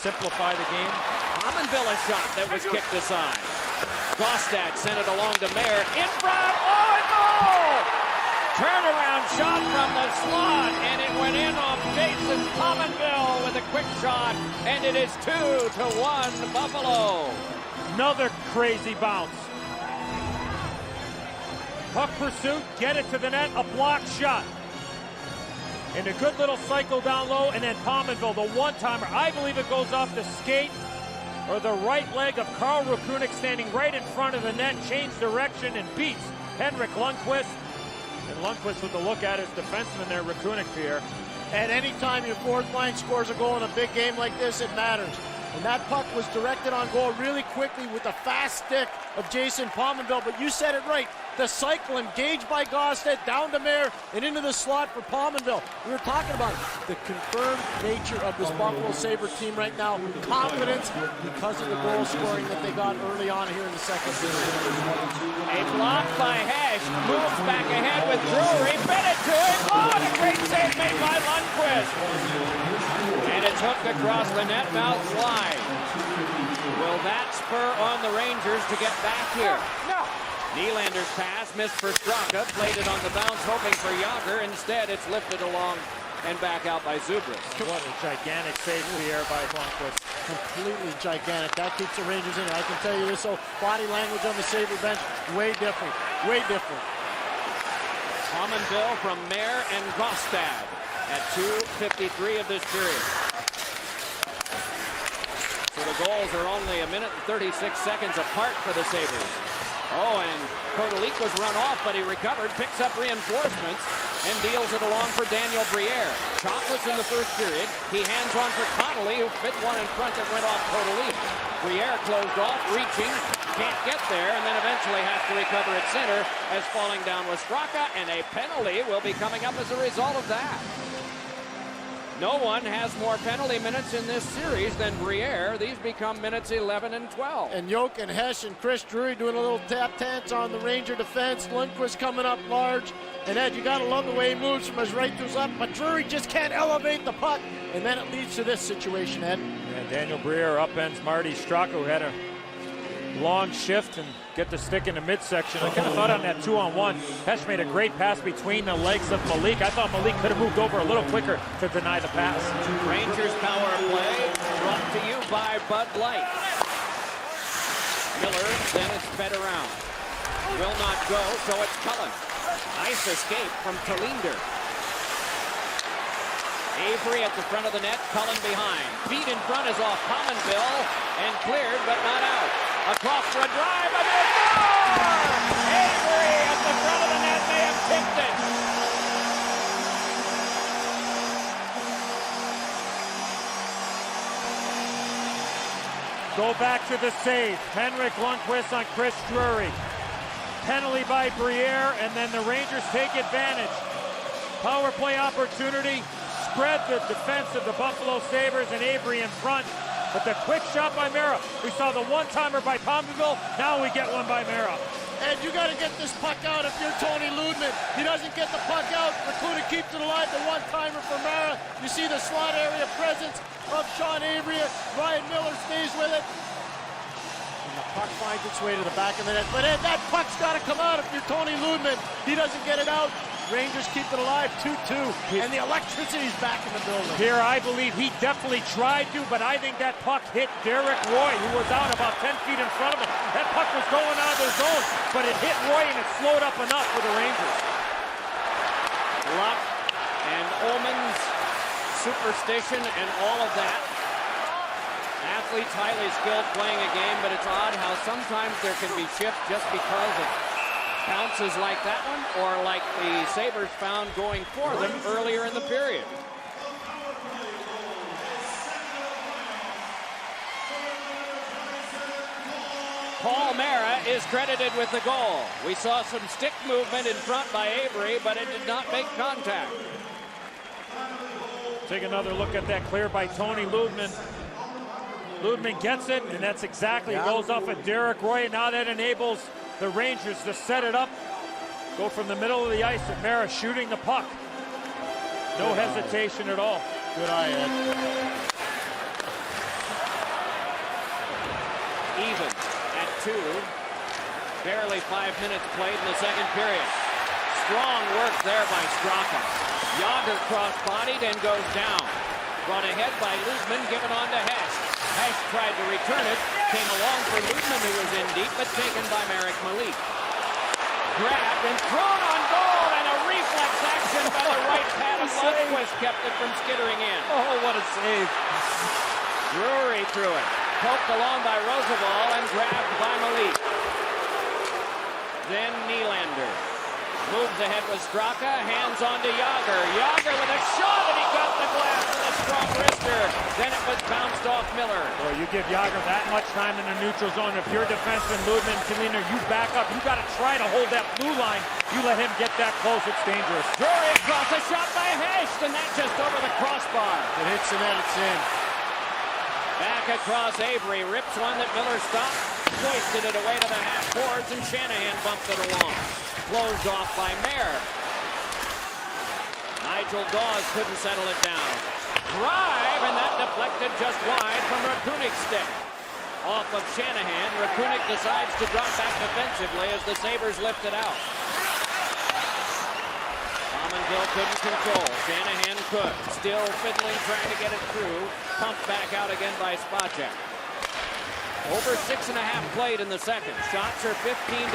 S2: Simplify the game.
S1: Pominville a shot that was kicked aside. Gostad sent it along to Mayer. In front. Oh, and goal! Turnaround shot from the slot, and it went in off Jason Pominville with a quick shot, and it is 2-1 Buffalo.
S2: Another crazy bounce. Puck pursuit, get it to the net, a block shot. And a good little cycle down low, and then Pominville, the one-timer. I believe it goes off the skate or the right leg of Carl Rakunik, standing right in front of the net, changed direction and beats Henrik Lundqvist. And Lundqvist with the look at his defenseman there, Rakunik, Pierre.
S3: And anytime your fourth line scores a goal in a big game like this, it matters. And that puck was directed on goal really quickly with the fast stick of Jason Pominville. But you said it right. The cycle engaged by Gausted, down to Mayer, and into the slot for Pominville. We were talking about the confirmed nature of this Buffalo Sabre team right now. Confidence because of the goal scoring that they got early on here in the second period.
S1: A block by Hesh, moves back ahead with Drury, fed it to him. Oh, and a great save made by Lundqvist. And it's hooked across the net, now slide. Will that spur on the Rangers to get back here? No. Nylander's pass missed for Straka, played it on the bounce, hoping for Yager. Instead, it's lifted along and back out by Zubris.
S2: What a gigantic save in the air by Lundqvist.
S3: Completely gigantic. That keeps the Rangers in it. I can tell you this, so body language on the Sabre bench, way different. Way different.
S1: Pominville from Mayer and Gaustad at 2:53 of this period. So the goals are only 1 minute and 36 seconds apart for the Sabres. Oh, and Kotelik was run off, but he recovered, picks up reinforcements, and deals it along for Daniel Briere. Chocolate in the first period. He hands on for Connolly, who fit one in front that went off Kotelik. Briere closed off, reaching, can't get there, and then eventually has to recover at center as falling down was Straka, and a penalty will be coming up as a result of that. No one has more penalty minutes in this series than Briere. These become minutes 11 and 12.
S3: And Yoke and Hesh and Chris Drury doing a little tap dance on the Ranger defense. Lundqvist coming up large. And Ed, you gotta love the way he moves from his right to his left, but Drury just can't elevate the puck. And then it leads to this situation, Ed.
S2: And Daniel Briere upends Marty Straka, who had a long shift and get the stick in the midsection. I kind of thought on that 2-on-1, Hesh made a great pass between the legs of Malik. I thought Malik could have moved over a little quicker to deny the pass.
S1: Rangers power play brought to you by Bud Light. Miller then is fed around. Will not go, so it's Cullen. Nice escape from Talinder. Avery at the front of the net, Cullen behind. Feet in front is off Pominville and cleared, but not out. Across for a drive, and there's more! Avery at the front of the net may have tipped it.
S2: Go back to the save. Henrik Lundqvist on Chris Drury. Penalty by Briere, and then the Rangers take advantage. Power play opportunity. Spread the defense of the Buffalo Sabres and Avery in front. But the quick shot by Mara. We saw the one-timer by Pominville. Now we get one by Mara.
S3: And you got to get this puck out if you're Tony Ludman. He doesn't get the puck out. Rakuda keeps it alive. The one-timer for Mara. You see the slot area presence of Sean Avery. Ryan Miller stays with it. And the puck finds its way to the back of the net. But Ed, that puck's got to come out if you're Tony Ludman. He doesn't get it out. Rangers keep it alive, 2-2, and the electricity's back in the building.
S2: Here, I believe he definitely tried to, but I think that puck hit Derek Roy, who was out about 10 feet in front of him. That puck was going out of the zone, but it hit Roy and it slowed up enough for the Rangers.
S1: Luck and omens, superstition, and all of that. Athletes highly skilled playing a game, but it's odd how sometimes there can be shifts just because of bounces like that one, or like the Sabres found going for them earlier in the period. Paul Mara is credited with the goal. We saw some stick movement in front by Avery, but it did not make contact.
S2: Take another look at that clear by Tony Ludman. Ludman gets it, and that's exactly, it goes off of Derek Roy, and now that enables the Rangers to set it up, go from the middle of the ice, and Mara shooting the puck. No hesitation at all.
S3: Good eye, Ed.
S1: Even at 2. Barely 5 minutes played in the second period. Strong work there by Straka. Yager cross-bodied and goes down. Brought ahead by Luzman, given on to Hesh. Hesh tried to return it. Came along for Luzman, who was in deep, but taken by Marek Malik. Grabbed and thrown on goal, and a reflex action by the right pad of Lundqvist kept it from skittering in.
S2: Oh, what a save.
S1: Drury threw it. Poked along by Roosevelt and grabbed by Malik. Then Nylander. Moves ahead with Straka, hands on to Yager. Yager with a shot, and he got the glass with a strong wrister. Then it was bounced off Miller.
S2: Well, you give Yager that much time in the neutral zone. If you're defenseman, Lundman, Kaliner, you back up. You got to try to hold that blue line. You let him get that close, it's dangerous.
S1: Drury across, a shot by Hecht, and that just over the crossbar.
S3: It hits the net, it's in.
S1: Back across Avery, rips one that Miller stopped, hoisted it away to the half boards, and Shanahan bumped it along. Closed off by Mayer. Nigel Dawes couldn't settle it down. Drive, and that deflected just wide from Rakunik's stick. Off of Shanahan, Rakunik decides to drop back defensively as the Sabres lift it out. Pominville couldn't control. Shanahan could. Still fiddling, trying to get it through. Pumped back out again by Spacek. Over 6.5 played in the second. Shots are 15-10, 4-2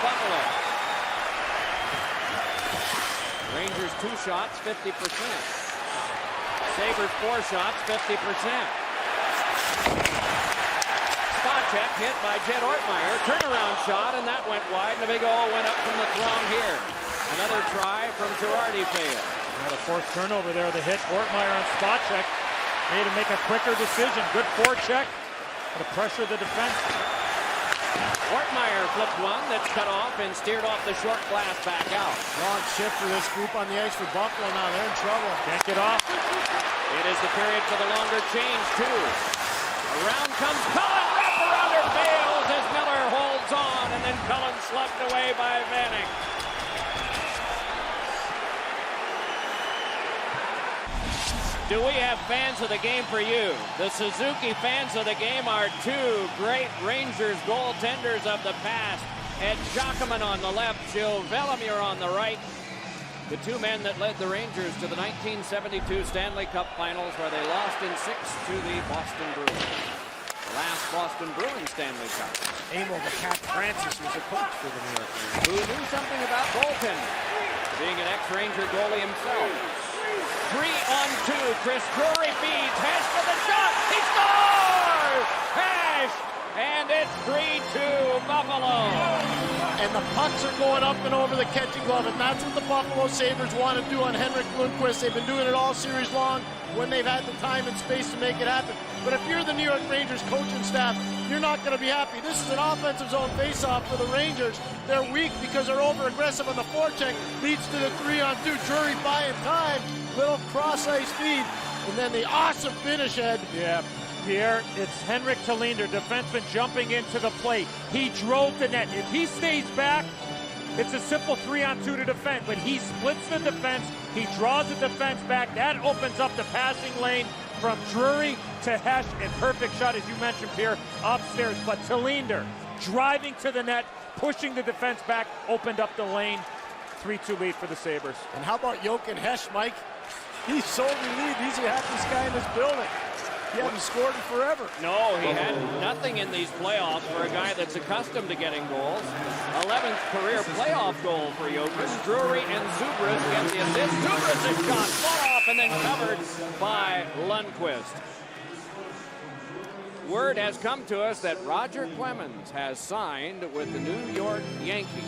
S1: Buffalo. Rangers 2 shots, 50%. Sabres 4 shots, 50%. Spacek hit by Jed Ortmeyer. Turnaround shot, and that went wide, and a big O went up from the throng here. Another try from Girardi failed.
S2: Had a forced turnover there. The hit, Ortmeyer on Spacek made him make a quicker decision. Good forecheck. To pressure the defense.
S1: Ortmeyer flipped one that's cut off and steered off the short glass back out.
S3: Long shift for this group on the ice for Buffalo now. They're in trouble.
S2: Can't get off.
S1: It is the period for the longer change, too. Around comes Cullen. Wraparounder fails as Miller holds on, and then Cullen slugged away by Vanek. Do we have fans of the game for you? The Suzuki fans of the game are 2 great Rangers goaltenders of the past. Ed Jacquemin on the left, Gilles Velemir on the right. The 2 men that led the Rangers to the 1972 Stanley Cup Finals, where they lost in 6 to the Boston Bruins. The last Boston Bruins Stanley Cup.
S3: Emil the Cat Francis was a coach for the New York Rangers.
S1: Who knew something about goaltending, being an ex-Ranger goalie himself. 3-on-2, Chris Drury feeds, Hesh for the shot, he scores! Hesh, and it's 3-2 Buffalo.
S3: And the pucks are going up and over the catching glove, and that's what the Buffalo Sabres want to do on Henrik Lundqvist. They've been doing it all series long when they've had the time and space to make it happen. But if you're the New York Rangers coaching staff, you're not going to be happy. This is an offensive zone faceoff for the Rangers. They're weak because they're over-aggressive on the forecheck. Leads to the 3-on-2. Drury buying time. Little cross-ice feed. And then the awesome finish, Ed.
S2: Yeah, Pierre, it's Henrik Talinder, defenseman, jumping into the plate. He drove the net. If he stays back, it's a simple 3-on-2 to defend. But he splits the defense. He draws the defense back. That opens up the passing lane from Drury to Hesh, and perfect shot, as you mentioned, Pierre, upstairs. But Talinder driving to the net, pushing the defense back, opened up the lane. 3-2 lead for the Sabres.
S3: And how about Jochen Hesh, Mike? He's so relieved. He's the happiest guy in this building. He hasn't scored in forever.
S1: No, he had nothing in these playoffs for a guy that's accustomed to getting goals. 11th career playoff goal for Jokic. Drury and Zubris get the assist. Zubris' shot far off and then covered by Lundqvist. Word has come to us that Roger Clemens has signed with the New York Yankees.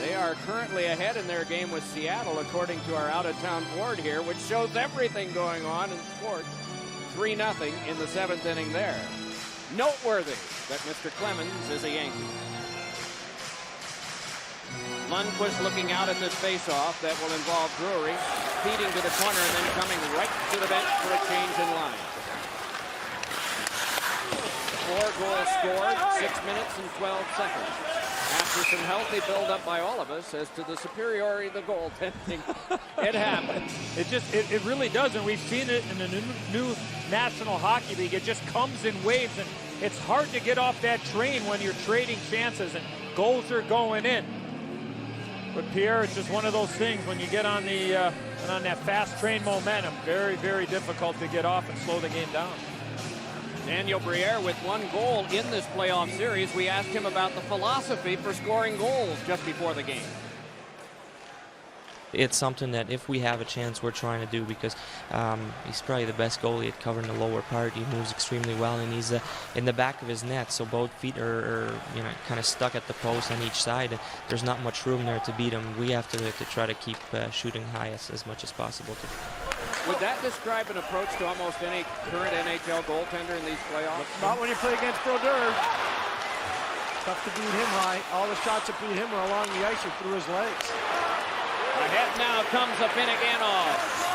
S1: They are currently ahead in their game with Seattle, according to our out-of-town board here, which shows everything going on in sports. 3-0 in the 7th inning there. Noteworthy that Mr. Clemens is a Yankee. Lundqvist looking out at this face-off that will involve Drury, feeding to the corner and then coming right to the bench for a change in line. 4 goals scored, 6 minutes and 12 seconds. After some healthy build-up by all of us as to the superiority of the goaltending, it happens.
S2: It really does, and we've seen it in the new National Hockey League. It just comes in waves, and it's hard to get off that train when you're trading chances and goals are going in. But Pierre, it's just one of those things when you get on the on that fast train momentum, very, very difficult to get off and slow the game down.
S1: Daniel Briere with 1 goal in this playoff series. We asked him about the philosophy for scoring goals just before the game.
S5: It's something that if we have a chance, we're trying to do, because he's probably the best goalie at covering the lower part. He moves extremely well, and he's in the back of his net, so both feet are kind of stuck at the post on each side. There's not much room there to beat him. We have to try to keep shooting high as much as possible.
S1: Would that describe an approach to almost any current NHL goaltender in these playoffs?
S3: Not when you play against Brodeur. Tough to beat him high. All the shots that beat him are along the ice or through his legs.
S1: Ahead now comes Afinogenov.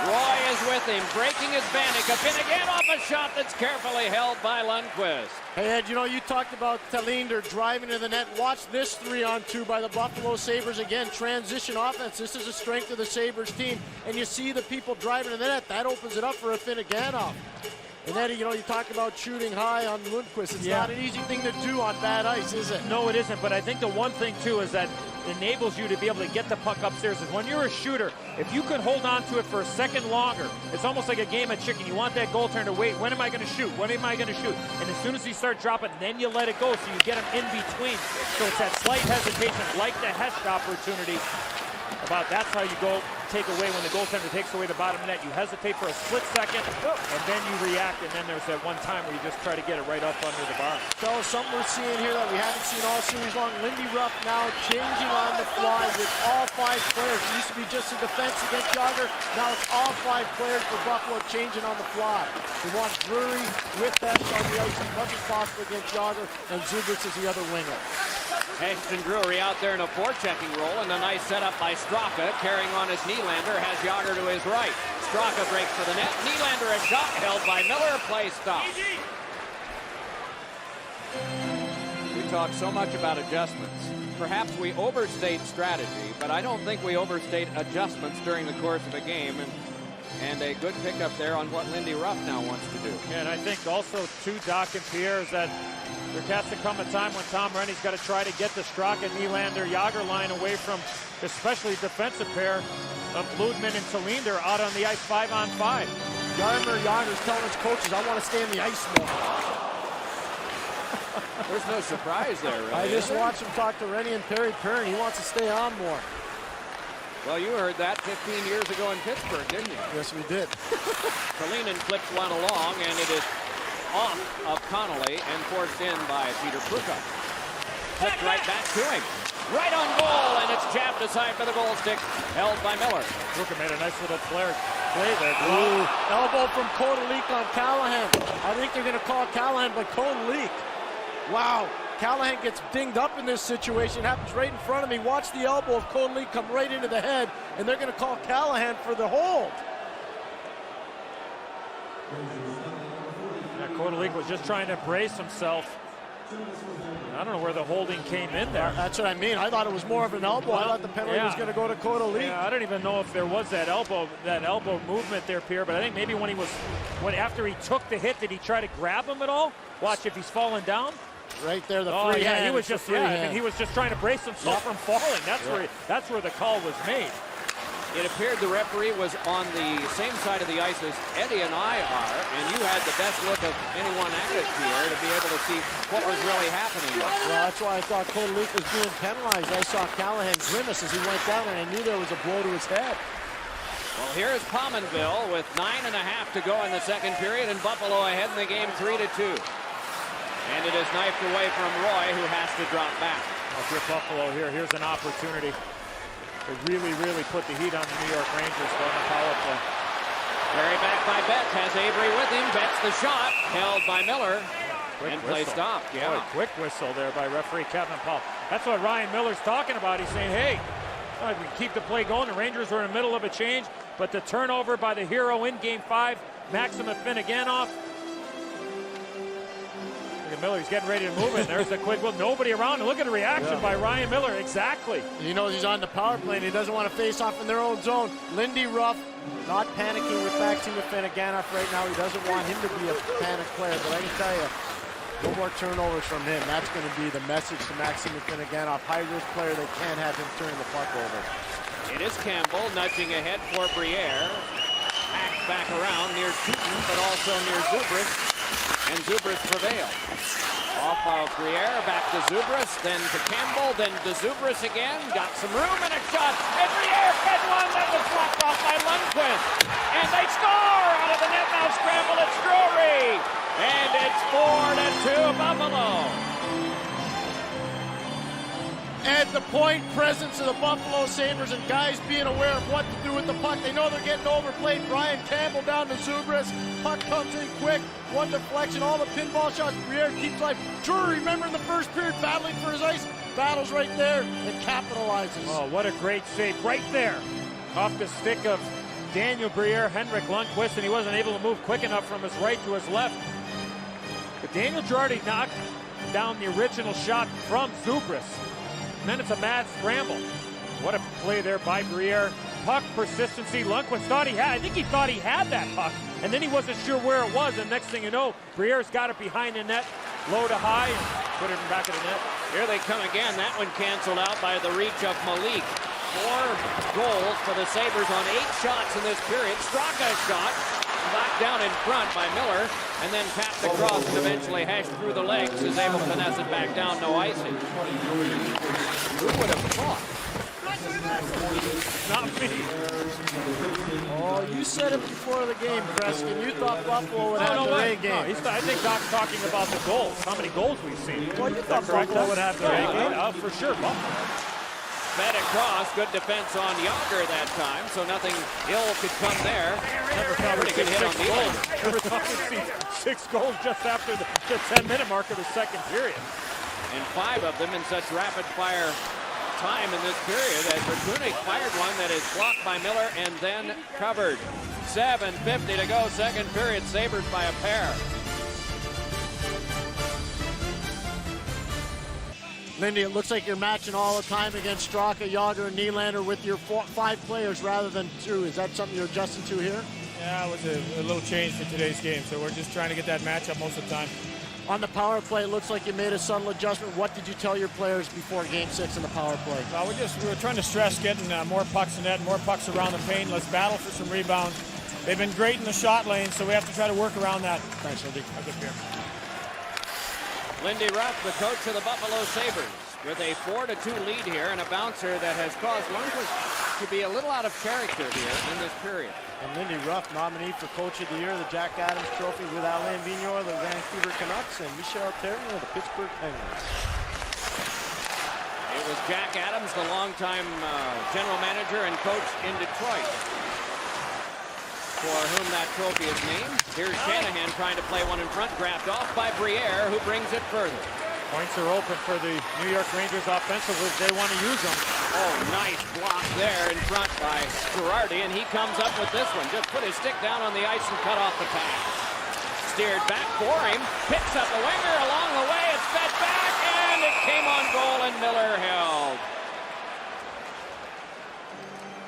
S1: Roy is with him, breaking his bandage. Afinogenov, a shot that's carefully held by Lundqvist.
S3: Hey, Ed, you talked about Talinder driving to the net. Watch this 3-on-2 by the Buffalo Sabres. Again, transition offense. This is the strength of the Sabres team. And you see the people driving to the net. That opens it up for Afinogenov. And Eddie, you talk about shooting high on Lundqvist. It's not an easy thing to do on bad ice, is it?
S2: No, it isn't. But I think the one thing, too, is that enables you to be able to get the puck upstairs. Is when you're a shooter, if you can hold on to it for a second longer, it's almost like a game of chicken. You want that goaltender to wait. When am I going to shoot? When am I going to shoot? And as soon as you start dropping, then you let it go, so you get them in between. So it's that slight hesitation, like the Hest opportunity. That's how you go take away when the goaltender takes away the bottom of the net. You hesitate for a split second, and then you react, and then there's that one time where you just try to get it right up under the bar.
S3: Fellas, something we're seeing here that we haven't seen all series long. Lindy Ruff now changing on the fly with all 5 players. It used to be just a defense against Yager. Now it's all 5 players for Buffalo changing on the fly. They want Drury with Hest on the ice as much as possible against Yager, and Zubits is the other winger.
S1: Hest and Drury out there in a forechecking role, and a nice setup by Straka, carrying on his Nylander, has Yager to his right. Straka breaks for the net. Nylander, a shot held by Miller, play stop. We talk so much about adjustments. Perhaps we overstate strategy, but I don't think we overstate adjustments during the course of a game, and a good pickup there on what Lindy Ruff now wants to do.
S2: Yeah, and I think also, too, Doc and Pierre, is that there has to come a time when Tom Rennie's got to try to get the Straka, Nylander, Yager line away from especially defensive pair of Ludman and Talinder out on the ice 5-on-5.
S3: Yager's telling his coaches, I want to stay in the ice more.
S1: There's no surprise there, really.
S3: I just watched him talk to Rennie and Perry Perrin. He wants to stay on more.
S1: Well, you heard that 15 years ago in Pittsburgh, didn't you?
S3: Yes, we did.
S1: Kalinin flips one along, and it is off of Connolly and forced in by Peter Pruka. Flipped right back to him. Right on goal, and it's jabbed aside for the goal stick, held by Miller.
S2: Pruka made a nice little play there.
S3: Ooh, elbow from Kodalik on Callahan. I think they're going to call Callahan, but Kodalik. Wow, Callahan gets dinged up in this situation. Happens right in front of me. Watch the elbow of Kodalik come right into the head, and they're going to call Callahan for the hold.
S2: Yeah, Kodalik was just trying to brace himself. I don't know where the holding came in there.
S3: That's what I mean. I thought it was more of an elbow. I thought the penalty was going to go to Kodalik.
S2: Yeah, I don't even know if there was that elbow movement there, Pierre. But I think maybe after he took the hit, did he try to grab him at all? Watch if he's falling down.
S3: Right there, the free hand.
S2: He was just he was just trying to brace himself from falling. That's where the call was made.
S1: It appeared the referee was on the same side of the ice as Eddie and I are, and you had the best look of anyone at it, Pierre, to be able to see what was really happening.
S3: Well, that's why I thought Kodalik was being penalized. I saw Callahan grimace as he went down, and I knew there was a blow to his head.
S1: Well, here's Pominville with 9.5 to go in the second period, and Buffalo ahead in the game 3-2. And it is knifed away from Roy, who has to drop back.
S2: Well, if you're Buffalo here, here's an opportunity to really, really put the heat on the New York Rangers on the power play.
S1: Carry back by Betts, has Avery with him. Betts the shot, held by Miller, and play stopped. Yeah,
S2: boy, quick whistle there by referee Kevin Paul. That's what Ryan Miller's talking about. He's saying, hey, we can keep the play going. The Rangers were in the middle of a change, but the turnover by the hero in Game 5, Maxim Afinogenov. Miller's getting ready to move it. There's the quick will. Nobody around. And look at the reaction by Ryan Miller. Exactly.
S3: He knows he's on the power play and he doesn't want to face off in their own zone. Lindy Ruff not panicking with Maxim Afinogenov right now. He doesn't want him to be a panic player. But I can tell you, No more turnovers from him. That's going to be the message to Maxim Afinogenov. High-risk player, they can't have him turn the puck over.
S1: It is Campbell nudging ahead for Briere. Hacked back around near Tootin, but also near Zubris. And Zubris prevailed. Off of Briere, back to Zubris, then to Campbell, then to Zubris again. Got some room and a shot. And Briere fed one that was blocked off by Lundqvist. And they score out of the net now. Scramble, it's Drury. And it's 4-2 Buffalo.
S3: And the point presence of the Buffalo Sabres and guys being aware of what to do with the puck. They know they're getting overplayed. Brian Campbell down to Zubris. Puck comes in quick. One deflection. All the pinball shots. Briere keeps life. Drury, remember in the first period, battling for his ice. Battles right there and capitalizes.
S2: Oh, what a great save right there. Off the stick of Daniel Briere, Henrik Lundqvist, and he wasn't able to move quick enough from his right to his left. But Daniel Girardi knocked down the original shot from Zubris. And then it's a mad scramble. What a play there by Briere. Puck persistency. Lundqvist thought he had. I think he thought he had that puck, and then he wasn't sure where it was. And next thing you know, Briere's got it behind the net, low to high, and put it in the back of the net.
S1: Here they come again. That one canceled out by the reach of Malik. 4 goals for the Sabres on 8 shots in this period. Straka shot, knocked down in front by Miller, and then tapped across and eventually hashed through the legs. Is able to finesse it back down, no icing. Who would have thought?
S2: Not me.
S3: Oh, you said it before the game, Preston. You thought Buffalo would have the A game.
S2: No, I think Doc's talking about the goals. How many goals we've seen.
S3: Well, you thought Buffalo would have the A game.
S2: For sure, Buffalo.
S1: Fed across, good defense on Yager that time, so nothing ill could come there.
S2: Never thought we'd
S1: Pretty
S2: see
S1: good hit on
S2: 6 goals.
S1: Nylander.
S2: Never thought we'd see 6 goals just after the 10-minute mark of the second period.
S1: And 5 of them in such rapid-fire time in this period as Rakunik fired one that is blocked by Miller and then covered. 7:50 to go, second period. Sabres by a pair.
S3: Lindy, it looks like you're matching all the time against Straka, Yager, and Nylander with your 5 players rather than 2. Is that something you're adjusting to here?
S6: Yeah, it was a little change for today's game, so we're just trying to get that matchup most of the time.
S3: On the power play, it looks like you made a subtle adjustment. What did you tell your players before Game 6 in the power play?
S6: Well, we were trying to stress getting more pucks in net, more pucks around the paint. Let's battle for some rebounds. They've been great in the shot lane, so we have to try to work around that.
S3: Thanks, Lindy.
S1: Lindy Ruff, the coach of the Buffalo Sabres, with a 4-2 lead here and a bouncer that has caused Lundqvist to be a little out of character here in this period.
S3: And Lindy Ruff, nominee for Coach of the Year, the Jack Adams Trophy with Alain Vigneault, the Vancouver Canucks, and Michel Therrien of the Pittsburgh Penguins.
S1: It was Jack Adams, the longtime general manager and coach in Detroit, for whom that trophy is named. Here's Shanahan trying to play one in front, grabbed off by Briere, who brings it further.
S2: Points are open for the New York Rangers offensively if they want to use them.
S1: Oh, nice block there in front by Girardi, and he comes up with this one. Just put his stick down on the ice and cut off the pass. Steered back for him, picks up the winger along the way, it's fed back, and it came on goal, and Miller held.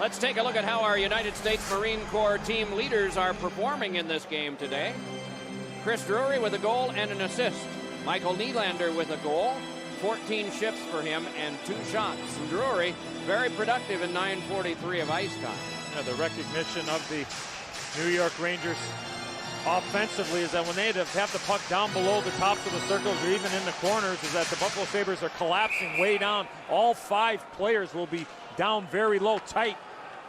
S1: Let's take a look at how our United States Marine Corps team leaders are performing in this game today. Chris Drury with a goal and an assist. Michael Nylander with a goal, 14 shifts for him and 2 shots. Drury, very productive in 9:43 of ice time.
S2: Yeah, the recognition of the New York Rangers offensively is that when they have the puck down below the tops of the circles or even in the corners, is that the Buffalo Sabres are collapsing way down. All 5 players will be down very low, tight.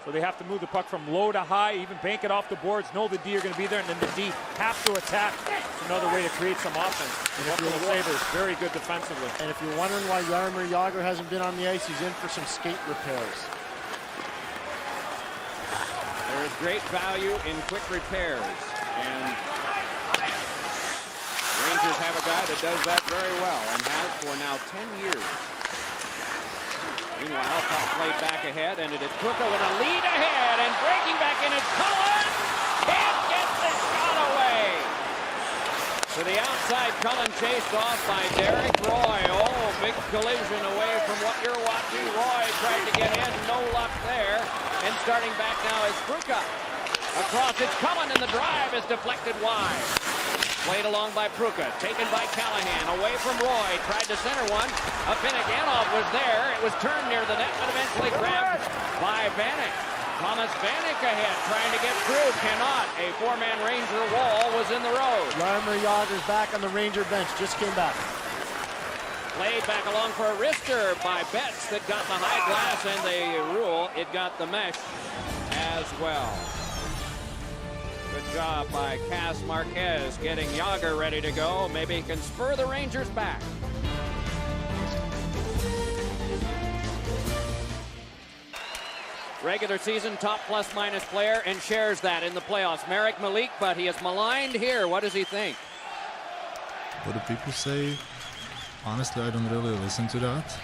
S2: So they have to move the puck from low to high, even bank it off the boards, know the D are going to be there, and then the D have to attack. It's another way to create some offense. The Buffalo Sabres, very good defensively.
S3: And if you're wondering why Jaromir Jagr hasn't been on the ice, he's in for some skate repairs.
S1: There is great value in quick repairs, and Rangers have a guy that does that very well and has for now 10 years. Meanwhile, puck played back ahead, and it is Kuka with a lead ahead, and breaking back in is Cullen. Can't get the shot away. To the outside, Cullen chased off by Derek Roy. Oh, big collision away from what you're watching. Roy tried to get in, no luck there. And starting back now is Kuka. Across, it's Cullen, and the drive is deflected wide. Played along by Pruka, taken by Callahan, away from Roy, tried to center one. Afinogenov was there. It was turned near the net, but eventually grabbed by Vanek. Thomas Vanek ahead, trying to get through, cannot. A four-man Ranger wall was in the road.
S3: Jaromir Jagr's back on the Ranger bench, just came back.
S1: Played back along for a wrister by Betts that got the high glass and the rule. It got the mesh as well. Good job by Cass Marquez getting Jagr ready to go. Maybe he can spur the Rangers back. Regular season top plus-minus player and shares that in the playoffs. Marek Malik, but he is maligned here. What does he think?
S7: What do people say? Honestly, I don't really listen to that.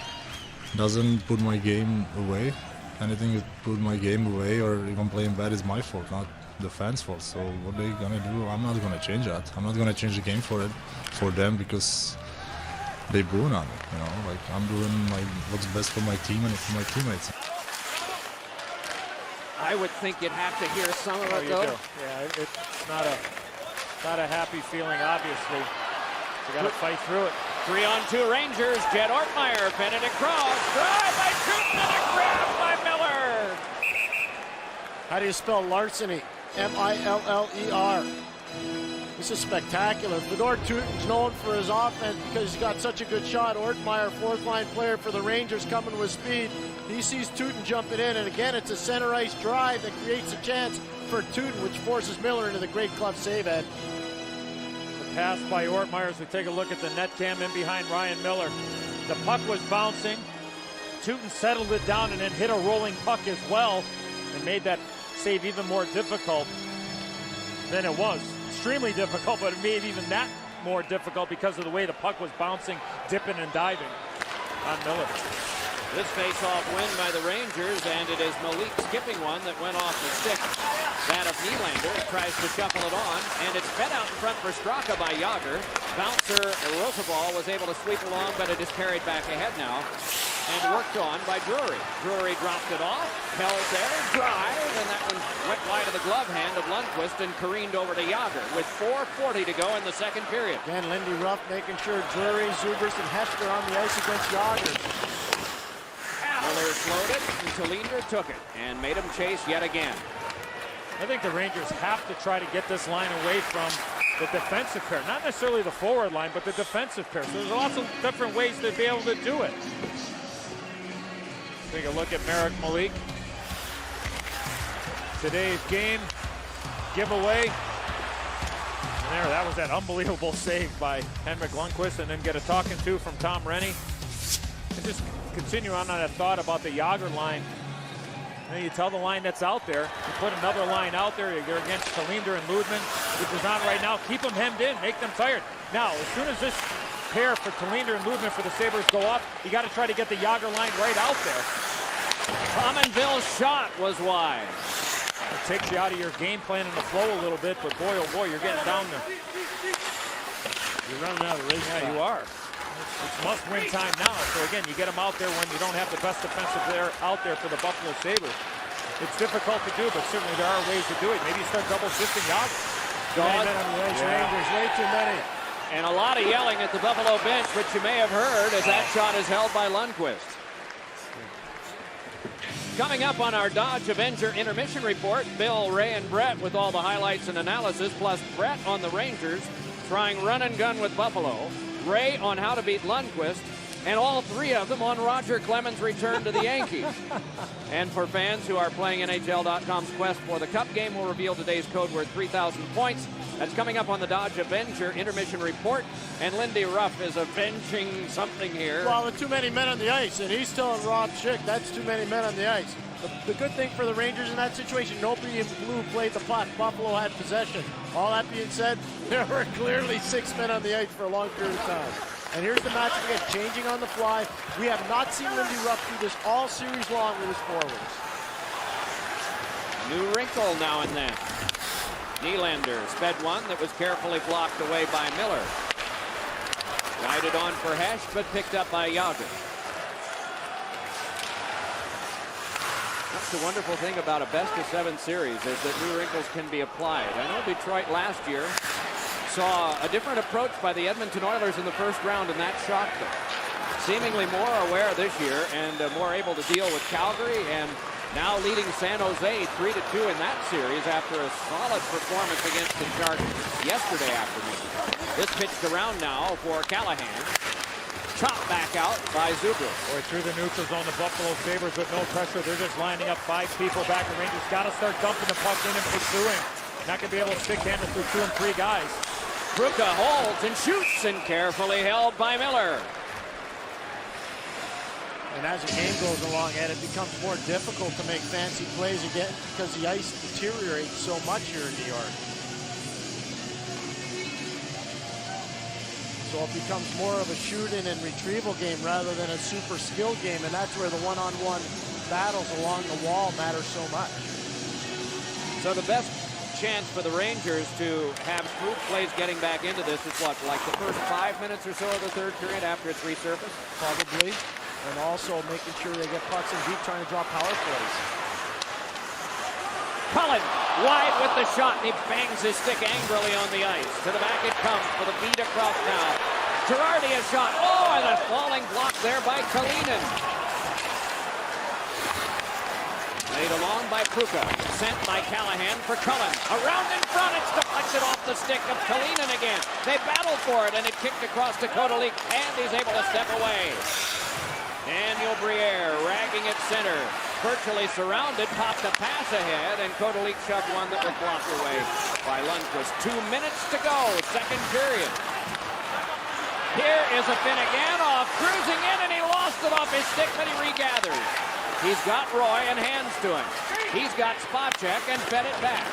S7: Doesn't put my game away. Anything that put my game away or even playing bad is my fault, not the fans' fault. So what are they gonna do? I'm not gonna change that. I'm not gonna change the game for them because they booing on it. You know, like I'm doing what's best for my team and for my teammates.
S1: I would think you'd have to hear some of it, though.
S2: Yeah, it's not a happy feeling, obviously. You got to fight through it.
S1: 3-on-2 Rangers. Jed Ortmeyer fed it across. Drive by Tooten and a grab by Miller.
S3: How do you spell larceny? M-I-L-L-E-R. This is spectacular. Fedor Tutin's known for his offense because he's got such a good shot. Ortmeyer, fourth-line player for the Rangers, coming with speed. He sees Tutin jumping in, and again, it's a center ice drive that creates a chance for Tutin, which forces Miller into the great glove save, Ed.
S2: The pass by Ortmeyer, as we take a look at the net cam in behind Ryan Miller. The puck was bouncing. Tutin settled it down and then hit a rolling puck as well and made that save even more difficult than it was. Extremely difficult, but it made even that more difficult because of the way the puck was bouncing, dipping and diving on Miller.
S1: This face-off win by the Rangers, and it is Malik skipping one that went off the stick. That of Nylander tries to shuffle it on, and it's fed out in front for Straka by Jagr. Bouncer Rosabal was able to sweep along, but it is carried back ahead now and worked on by Drury. Drury dropped it off, held there, drive, and that one went wide of the glove hand of Lundqvist and careened over to Jagr with 4:40 to go in the second period.
S3: Again, Lindy Ruff making sure Drury, Zubers, and Hester on the ice against Jagr.
S1: Miller slowed it, and Tallinder took it and made him chase yet again.
S2: I think the Rangers have to try to get this line away from the defensive pair. Not necessarily the forward line, but the defensive pair. So there's lots of different ways to be able to do it. Take a look at Marek Malik. Today's game giveaway. And there, that was that unbelievable save by Henrik Lundqvist, and then get a talking to from Tom Rennie. And just continue on that thought about the Jagr line. And you tell the line that's out there, you put another line out there, you're against Tallinder and Ludman, which is on right now. Keep them hemmed in, make them tired. Now, as soon as this pair for Tallinder and Ludman for the Sabres go up, you got to try to get the Jagr line right out there.
S1: Pominville's shot was wide.
S2: It takes you out of your game plan and the flow a little bit, but boy, oh boy, you're getting down there.
S3: You're running out of race.
S2: Yeah, you are. It's must-win time now. So again, you get them out there when you don't have the best defensive player out there for the Buffalo Sabres. It's difficult to do, but certainly there are ways to do it. Maybe you start double shifting Jagr.
S3: Many men on the ice, Rangers, way too many.
S1: And a lot of yelling at the Buffalo bench, which you may have heard as that shot is held by Lundqvist. Coming up on our Dodge Avenger intermission report, Bill, Ray, and Brett with all the highlights and analysis, plus Brett on the Rangers trying run and gun with Buffalo, Ray on how to beat Lundqvist, and all three of them on Roger Clemens' return to the Yankees. And for fans who are playing NHL.com's quest for the Cup game, we'll reveal today's code worth 3,000 points. That's coming up on the Dodge Avenger intermission report. And Lindy Ruff is avenging something here.
S3: Well, with too many men on the ice, and he's telling Rob Schick that's too many men on the ice. The good thing for the Rangers in that situation, nobody in blue played the puck. Buffalo had possession. All that being said, there were clearly 6 men on the ice for a long period of time. And here's the match again, changing on the fly. We have not seen Lindy Ruff do this all series long with his forwards.
S1: New wrinkle now and then. Nylander sped one that was carefully blocked away by Miller. Guided on for Hesh, but picked up by Jagr. That's the wonderful thing about a best-of-7 series is that new wrinkles can be applied. I know Detroit last year Saw a different approach by the Edmonton Oilers in the first round, and that shocked them. Seemingly more aware this year and more able to deal with Calgary, and now leading San Jose 3-2 in that series after a solid performance against the Sharks yesterday afternoon. This pitched around now for Callahan. Chopped back out by Zubrin.
S2: Boy, through the neutral zone, the Buffalo Sabres with no pressure. They're just lining up 5 people back. The Rangers got to start dumping the puck in and pursuing. Not going to be able to stick-handle through 2 and 3 guys.
S1: Kruka holds and shoots, and carefully held by Miller.
S3: And as the game goes along, Ed, it becomes more difficult to make fancy plays again because the ice deteriorates so much here in New York. So it becomes more of a shooting and retrieval game rather than a super skill game, and that's where the one-on-one battles along the wall matter so much.
S1: So the best chance for the Rangers to have smooth plays getting back into this is what, like the first 5 minutes or so of the third period after it's resurfaced?
S3: Probably. And also making sure they get pucks in deep, trying to draw power plays.
S1: Cullen wide with the shot, and he bangs his stick angrily on the ice. To the back it comes for the feed across now. Girardi a shot. Oh, and a falling block there by Kalinin. Laid along by Kruka. Sent by Callahan for Cullen. Around in front, it's deflected off the stick of Kalinin again. They battled for it, and it kicked across to Kotelik, and he's able to step away. Daniel Briere ragging at center. Virtually surrounded, popped a pass ahead, and Kotelik shoved one that was blocked away by Lundqvist. 2 minutes to go, second period. Here is a Finneganov cruising in, and he lost it off his stick, but he regathers. He's got Roy and hands to him. He's got Spacek and fed it back.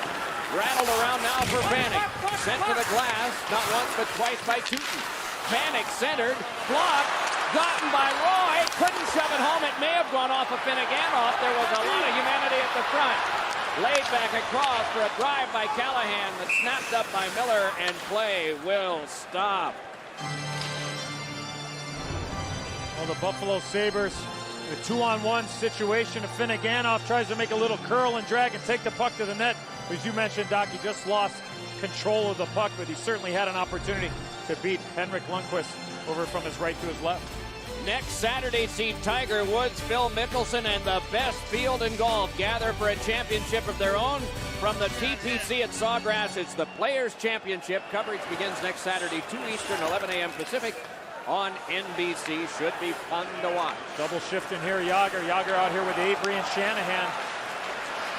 S1: Rattled around now for Vanek. Sent to the glass, not once but twice by Tooten. Vanek centered, blocked, gotten by Roy, couldn't shove it home. It may have gone off of Finneganov. There was a lot of humanity at the front. Laid back across for a drive by Callahan that snapped up by Miller, and play will stop.
S2: Well, the Buffalo Sabres, the 2-on-1 situation. Finneganov tries to make a little curl and drag and take the puck to the net. As you mentioned, Doc, he just lost control of the puck, but he certainly had an opportunity to beat Henrik Lundqvist over from his right to his left.
S1: Next Saturday, see Tiger Woods, Phil Mickelson, and the best field in golf gather for a championship of their own from the TPC at Sawgrass. It's the Players' Championship. Coverage begins next Saturday, 2 Eastern, 11 a.m. Pacific on NBC. Should be fun to watch.
S2: Double shift in here, Yager. Yager out here with Avery and Shanahan.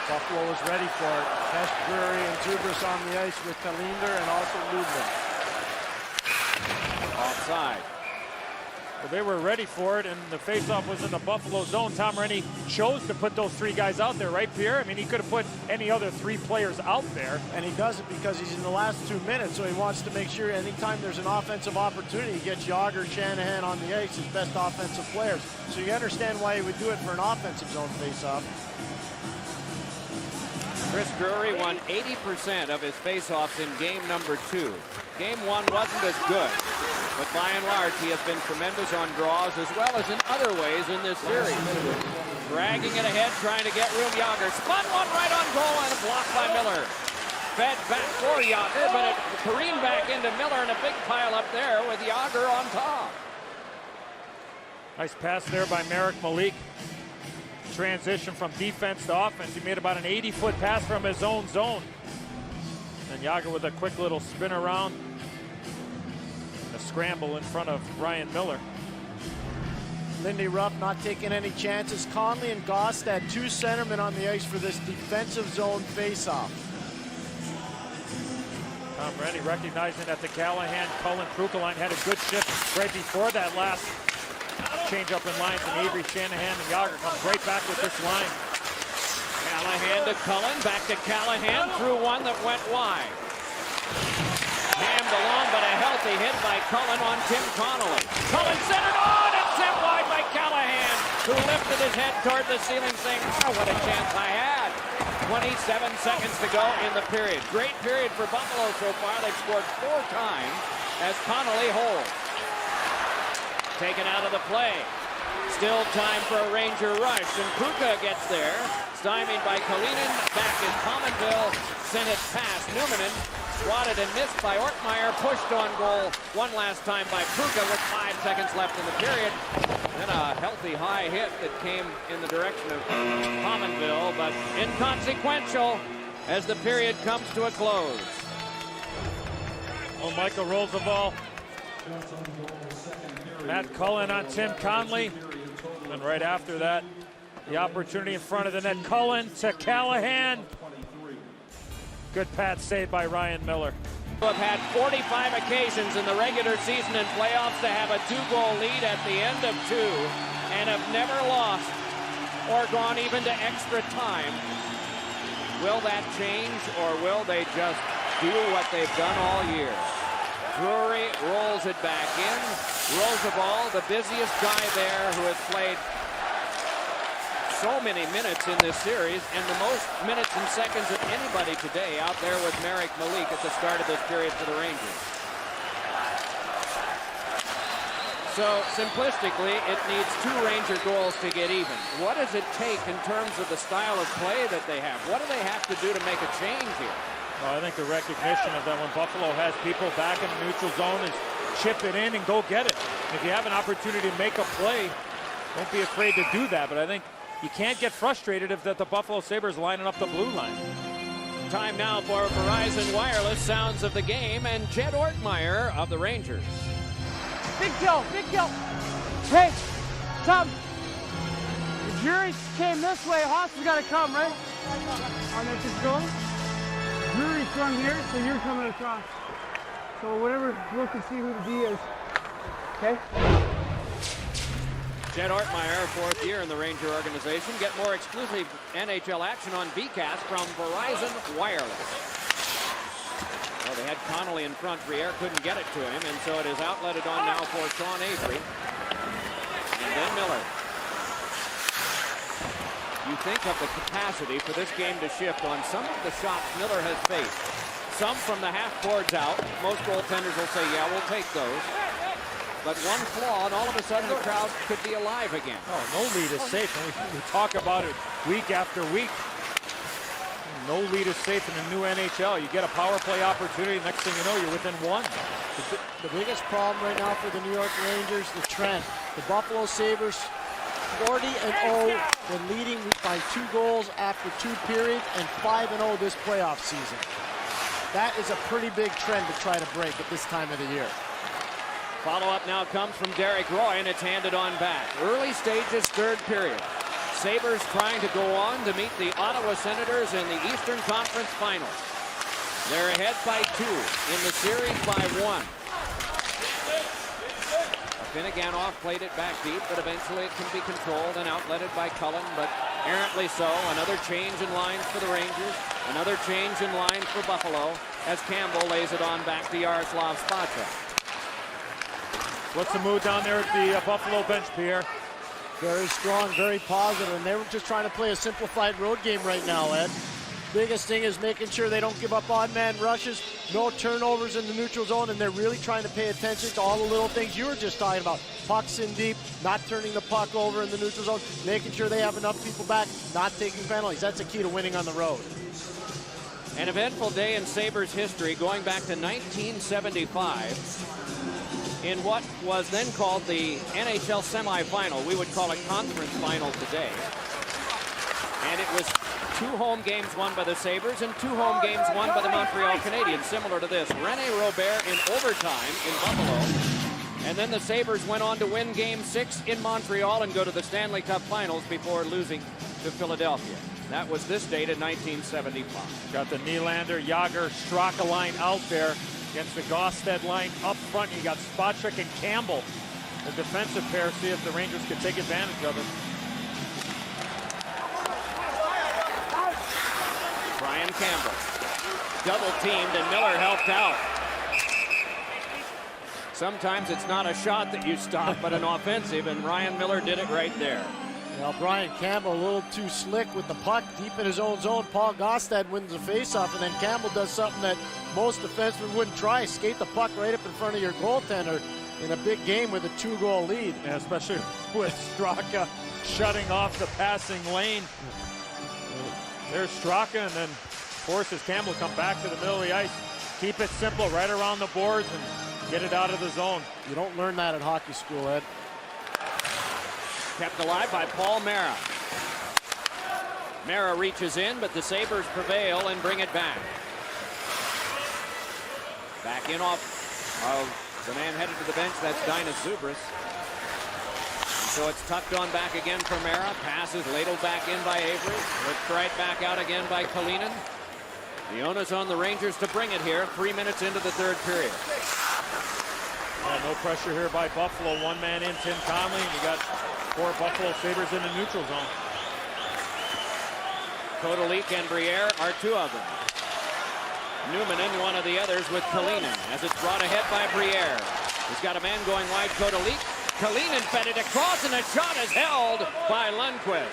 S3: Buffalo was ready for it. Hess, Drury, and Zubris on the ice with Kalinder and also Lubin.
S1: Offside.
S2: Well, they were ready for it, and the faceoff was in the Buffalo zone. Tom Rennie chose to put those 3 guys out there, right, Pierre? I mean, he could have put any other 3 players out there.
S3: And he does it because he's in the last 2 minutes, so he wants to make sure anytime there's an offensive opportunity, he gets Yager, Shanahan on the ice, his best offensive players. So you understand why he would do it for an offensive zone faceoff.
S1: Chris Drury won 80% of his faceoffs in game number 2. Game 1 wasn't as good, but by and large, he has been tremendous on draws as well as in other ways in this series. Dragging it ahead, trying to get room. Yager spun one right on goal and blocked by Miller. Fed back for Yager, but it careened back into Miller, and a big pile up there with Yager on top.
S2: Nice pass there by Marek Malik. Transition from defense to offense. He made about an 80-foot pass from his own zone. And Yager with a quick little spin around. A scramble in front of Ryan Miller.
S3: Lindy Ruff not taking any chances. Conley and Goss had 2 centermen on the ice for this defensive zone faceoff.
S2: Tom Rennie recognizing that the Callahan, Cullen, Kruka line had a good shift right before that last change up in lines, and Avery, Shanahan, and Yager comes right back with this line.
S1: Callahan to Cullen, back to Callahan, through one that went wide. Hammed along, but a healthy hit by Cullen on Tim Connolly. Cullen centered on and sent wide by Callahan, who lifted his head toward the ceiling saying, oh, what a chance I had. 27 seconds to go in the period. Great period for Buffalo so far. They've scored 4 times as Connolly holds. Taken out of the play. Still time for a Ranger rush, and Kruka gets there. Stymied by Kalinin. Back is Pominville. Sent it past Numanen. Swatted and missed by Ortmeyer. Pushed on goal one last time by Pruka with 5 seconds left in the period. Then a healthy high hit that came in the direction of Pominville, but inconsequential as the period comes to a close.
S2: Oh, Michael rolls the ball. Matt Cullen on Tim Conley. And right after that, the opportunity in front of the net. Cullen to Callahan. Good pad save by Ryan Miller.
S1: Have had 45 occasions in the regular season and playoffs to have a 2-goal lead at the end of 2 and have never lost or gone even to extra time. Will that change, or will they just do what they've done all year? Drury rolls it back in. Roosevelt, the busiest guy there, who has played so many minutes in this series, and the most minutes and seconds of anybody today, out there with Marek Malik at the start of this period for the Rangers. So simplistically, it needs 2 Ranger goals to get even. What does it take in terms of the style of play that they have? What do they have to do to make a change here?
S2: Well, I think the recognition of that when Buffalo has people back in the neutral zone is chip it in and go get it. If you have an opportunity to make a play, don't be afraid to do that. But I think you can't get frustrated if the Buffalo Sabres lining up the blue line.
S1: Time now for Verizon Wireless sounds of the game and Jed Ortmeyer of the Rangers.
S8: Big kill, big kill. Hey, Tom. The jury came this way. Haas has got to come, right? On that just goes. Jury's from here, so you're coming across. So whatever, look and see who the D is. Okay?
S1: Jed Ortmeyer, 4th year in the Ranger organization. Get more exclusive NHL action on VCast from Verizon Wireless. Well, they had Connolly in front. Briere couldn't get it to him, and so it is outletted on now for Sean Avery. And then Miller. You think of the capacity for this game to shift on some of the shots Miller has faced. Some from the half boards out. Most goaltenders will say, yeah, we'll take those. But one flaw, and all of a sudden the crowd could be alive again.
S2: Oh, no lead is safe. And we talk about it week after week. No lead is safe in the new NHL. You get a power play opportunity, next thing you know, you're within 1.
S3: The biggest problem right now for the New York Rangers, the trend. The Buffalo Sabres 40-0 when leading by 2 goals after 2 periods, and 5-0 this playoff season. That is a pretty big trend to try to break at this time of the year.
S1: Follow-up now comes from Derek Roy, and it's handed on back. Early stages, 3rd period. Sabres trying to go on to meet the Ottawa Senators in the Eastern Conference Finals. They're ahead by 2, in the series by 1. Finneganoff played it back deep, but eventually it can be controlled and outletted by Cullen, but errantly so. Another change in lines for the Rangers. Another change in line for Buffalo as Campbell lays it on back to Yaroslav Spacek.
S2: What's the mood down there at the Buffalo bench, Pierre?
S3: Very strong, very positive, and they were just trying to play a simplified road game right now, Ed. Biggest thing is making sure they don't give up odd-man rushes, no turnovers in the neutral zone, and they're really trying to pay attention to all the little things you were just talking about. Pucks in deep, not turning the puck over in the neutral zone, making sure they have enough people back, not taking penalties. That's the key to winning on the road.
S1: An eventful day in Sabres history going back to 1975 in what was then called the NHL semifinal. We would call it conference final today. And it was 2 home games won by the Sabres and 2 home games won by the Montreal Canadiens, similar to this. René Robert in overtime in Buffalo. And then the Sabres went on to win Game 6 in Montreal and go to the Stanley Cup Finals before losing to Philadelphia. That was this date in 1975.
S2: Got the Nylander, Jágr, Straka line out there against the Gosted line up front. You got Spacek and Campbell, the defensive pair. See if the Rangers could take advantage of it.
S1: Brian Campbell double teamed and Miller helped out. Sometimes it's not a shot that you stop, but an offensive, and Ryan Miller did it right there.
S3: Well, Brian Campbell a little too slick with the puck deep in his own zone. Paul Gosted wins the faceoff, and then Campbell does something that most defensemen wouldn't try. Skate the puck right up in front of your goaltender in a big game with a 2-goal lead.
S2: Yeah, especially with Straka shutting off the passing lane. There's Straka, and then forces Campbell to come back to the middle of the ice. Keep it simple, right around the boards, and get it out of the zone.
S3: You don't learn that at hockey school, Ed.
S1: Kept alive by Paul Mara. Mara reaches in, but the Sabres prevail and bring it back. Back in off of the man headed to the bench, that's Dinas Zubris. So it's tucked on back again for Mara. Pass is ladled back in by Avery. Looked right back out again by Kalinin. The onus on the Rangers to bring it here 3 minutes into the third period.
S2: No pressure here by Buffalo. One man in, Tim Conley, and you got 4 Buffalo Sabres in the neutral zone.
S1: Kodalik and Briere are 2 of them. Newman and one of the others with Kalinin as it's brought ahead by Briere. He's got a man going wide, Kodalik. Kalinin fed it across, and the shot is held by Lundqvist.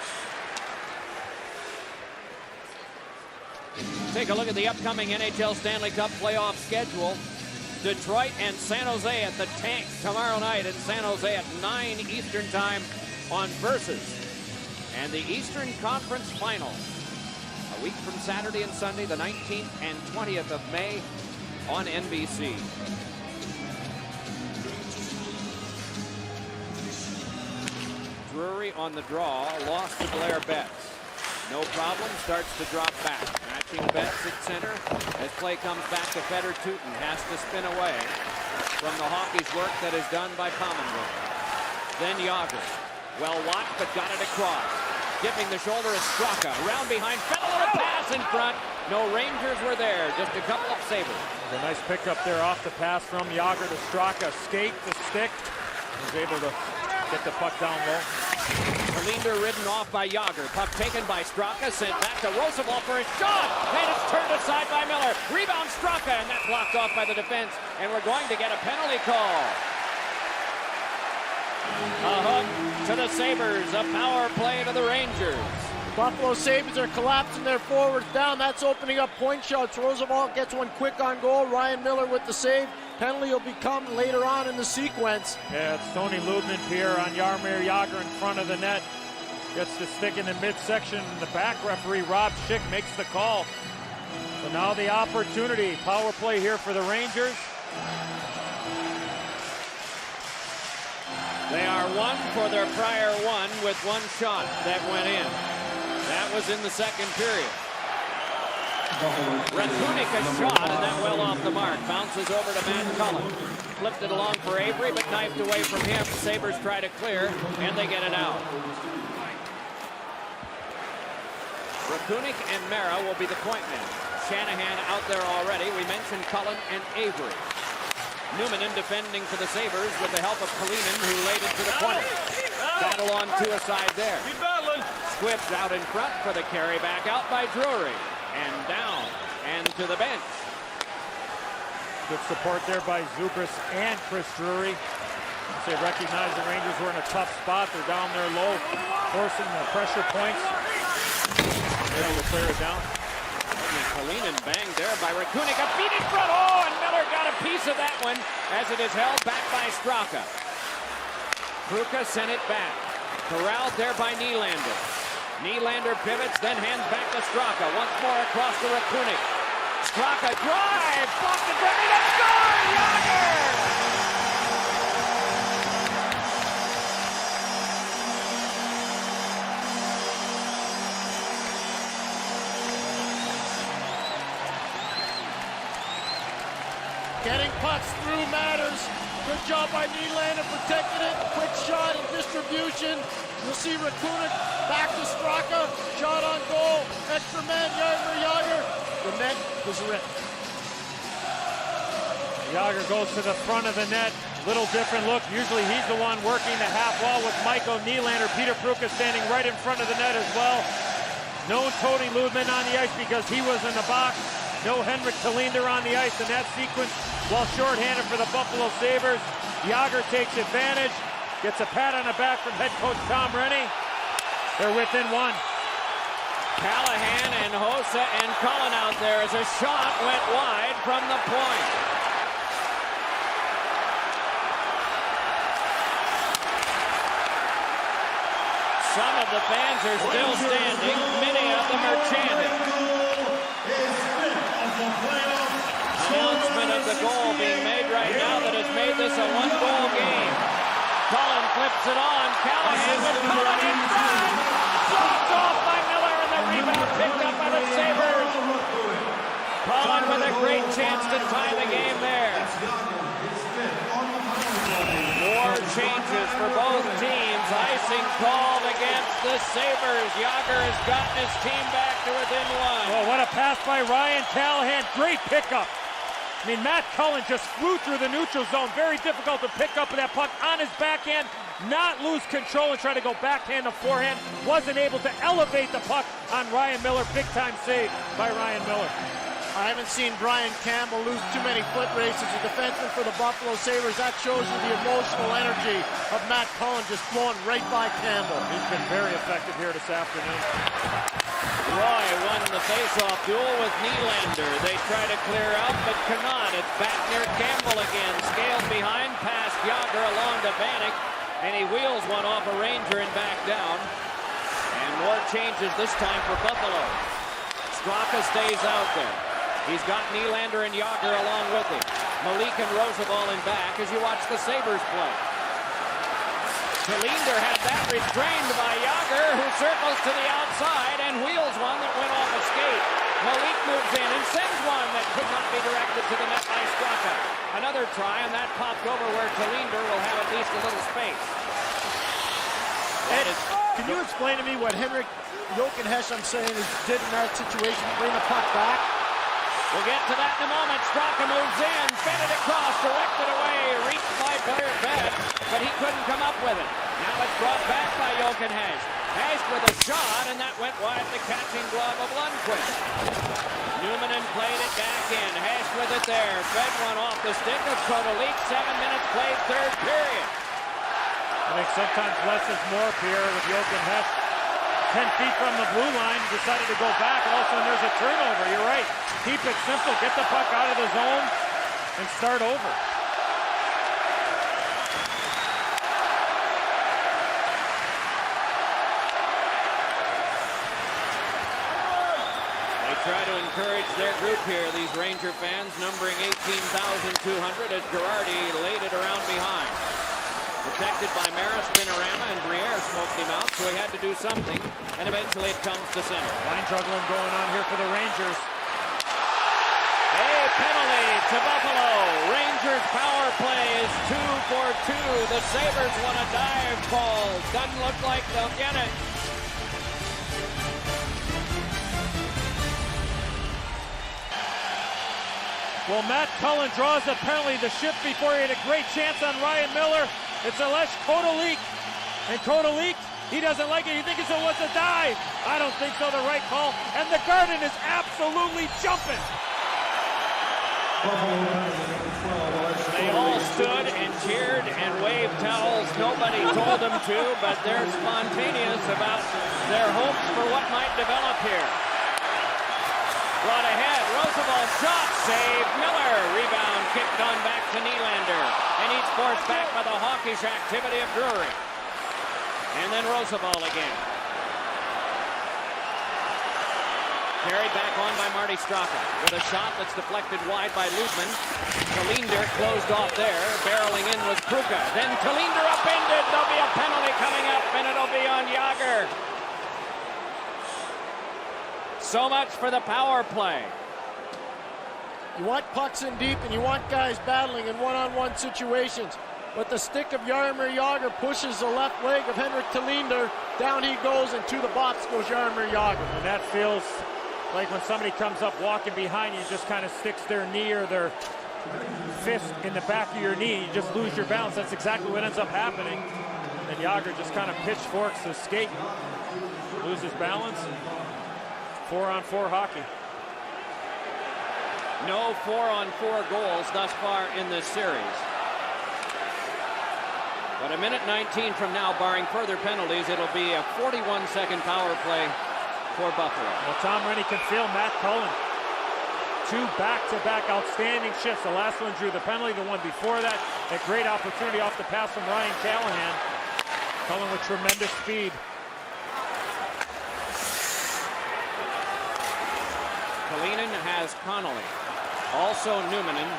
S1: Take a look at the upcoming NHL Stanley Cup playoff schedule. Detroit and San Jose at the Tank tomorrow night in San Jose at 9 Eastern time on Versus. And the Eastern Conference Final a week from Saturday and Sunday, the 19th and 20th of May on NBC. Drury on the draw, lost to Blair Betts. No problem, starts to drop back. Matching Betts at center as play comes back to Feder Tootin. Has to spin away from the Hawkeys' work that is done by Commonwealth. Then Yager. Well watched, but got it across. Dipping the shoulder is Straka. Around behind, Federer, a pass in front. No Rangers were there, just a couple of Sabres.
S2: A nice pickup there off the pass from Yager to Straka. Skate the stick. Was able to get the puck down low.
S1: Linder ridden off by Yager. Puck taken by Straka, sent back to Roosevelt for a shot. And it's turned aside by Miller. Rebound Straka, and that's blocked off by the defense. And we're going to get a penalty call. A hook to the Sabres. A power play to the Rangers.
S3: Buffalo Sabres are collapsing their forwards down. That's opening up point shots. Roosevelt gets one quick on goal. Ryan Miller with the save. Penalty will become later on in the sequence.
S2: Yeah, it's Tony Lubman, Pierre on Jaromir Jagr in front of the net. Gets the stick in the midsection. The back referee, Rob Schick, makes the call. So now the opportunity. Power play here for the Rangers.
S1: They are 1 for their prior 1 with 1 shot that went in. That was in the second period. Rakunik a shot, and that well off the mark. Bounces over to Matt Cullen. Flipped it along for Avery, but knifed away from him. Sabres try to clear, and they get it out. Rakunik and Mara will be the point men. Shanahan out there already. We mentioned Cullen and Avery. Newman in defending for the Sabres with the help of Kalinin, who laid it to the corner. Battle on 2 aside there. Squibbs out in front for the carry, back out by Drury. And down and to the bench.
S2: Good support there by Zubris and Chris Drury. They recognize the Rangers were in a tough spot. They're down there low, forcing the pressure points. Able to clear it down.
S1: Kalinin banged there by Rakunik. A feed in front. Oh, and Miller got a piece of that one as it is held back by Straka. Kruka sent it back. Corralled there by Nylander. Nylander pivots, then hands back to Straka. Once more across to Rakunik. Straka drive, blocked the drive, and score! Yager!
S3: Getting pucks through matters. Good job by Nylander protecting it. Quick shot and distribution. You'll see Rakunik back to Straka. Shot on goal. Extra man, Yager. The net was ripped.
S2: Yager goes to the front of the net. Little different look. Usually he's the one working the half wall with Michael Nylander. Peter Pruka standing right in front of the net as well. No Tony Lubman on the ice because he was in the box. No Henrik Talinder on the ice in that sequence. While shorthanded for the Buffalo Sabres. Yager takes advantage. Gets a pat on the back from head coach Tom Rennie. They're within 1.
S1: Callahan and Hossa and Cullen out there as a shot went wide from the point. Some of the fans are still standing. Many of them are chanting. Announcement of the goal being made right now that has made this a one-goal game. Cullen flips it on. Callahan with Cullen in front. Blocked off by Miller, and the rebound picked up by the Sabres. Cullen with a great chance to tie the game there. More changes for both teams. Icing called against the Sabres. Jágr has gotten his team back to within one.
S2: Oh, what a pass by Ryan Callahan. Great pickup. I mean, Matt Cullen just flew through the neutral zone. Very difficult to pick up that puck on his backhand, not lose control and try to go backhand to forehand. Wasn't able to elevate the puck on Ryan Miller. Big time save by Ryan Miller.
S3: I haven't seen Brian Campbell lose too many foot races. A defenseman for the Buffalo Sabres. That shows you the emotional energy of Matt Cullen just flowing right by Campbell.
S2: He's been very effective here this afternoon.
S1: Roy won the face-off duel with Nylander. They try to clear out, but cannot. It's back near Campbell again. Scales behind, past Jágr along to Vanek, and he wheels one off a Ranger and back down. And more changes this time for Buffalo. Straka stays out there. He's got Nylander and Jágr along with him. Malik and Roosevelt in back as you watch the Sabres play. Nylander had that restrained by Jágr, who circles to the outside and wheels one that went off a skate. Malik moves in and sends one that could not be directed to the net by Straka. Another try, and that popped over where Nylander will have at least a little space.
S3: Ed, can you explain to me what Henrik Jochen saying did in that situation to bring the puck back?
S1: We'll get to that in a moment. Straka moves in, fed it across, directed away, reached by player Bed, but he couldn't come up with it. Now it's brought back by Jochen Hash with a shot, and that went wide the catching glove of Lundqvist. Newman played it back in. Hash with it there. Fed one off the stick of Kotolik. 7 minutes played, third period.
S2: I think sometimes less is more, Pierre, with Jochen Hash. 10 feet from the blue line, decided to go back. All of a sudden, there's a turnover. You're right. Keep it simple. Get the puck out of the zone and start over.
S1: They try to encourage their group here, these Ranger fans, numbering 18,200 as Girardi laid it around behind. Protected by Maris, Spinorama, and Briere smoked him out, so he had to do something, and eventually it comes to center.
S2: Line juggling going on here for the Rangers.
S1: A penalty to Buffalo. Rangers power play is 2 for 2. The Sabres want a dive call. Doesn't look like they'll get it.
S2: Well, Matt Cullen draws a penalty. The shift before he had a great chance on Ryan Miller. It's Alex Kotolik. And Kotolik, he doesn't like it. He thinks it was a dive. I don't think so. The right call. And the Garden is absolutely jumping.
S1: They all stood and cheered and waved towels. Nobody told them to, but they're spontaneous about their hopes for what might develop here. Brought ahead, Roosevelt shot, saved, Miller, rebound, kicked on back to Nylander, and he's forced back by the hawkish activity of Drury. And then Roosevelt again. Carried back on by Marty Straka with a shot that's deflected wide by Lutman. Nylander closed off there, barreling in was Kruka. Then Nylander upended, there'll be a penalty coming up, and it'll be on Jágr. So much for the power play.
S3: You want pucks in deep and you want guys battling in one-on-one situations. But the stick of Jaromir Jágr pushes the left leg of Henrik Nylander. Down he goes, and to the box goes Jaromir Jágr.
S2: And that feels like when somebody comes up walking behind you, just kind of sticks their knee or their fist in the back of your knee. You just lose your balance. That's exactly what ends up happening. And Jágr just kind of pitchforks the skate, loses balance. 4-on-4 hockey.
S1: No 4-on-4 goals thus far in this series. But a minute 19 from now, barring further penalties, it'll be a 41-second power play for Buffalo.
S2: Well, Tom Rennie can feel Matt Cullen. 2 back-to-back outstanding shifts. The last one drew the penalty, the one before that, a great opportunity off the pass from Ryan Callahan. Cullen with tremendous speed.
S1: Kalinin has Connolly, also Numminen,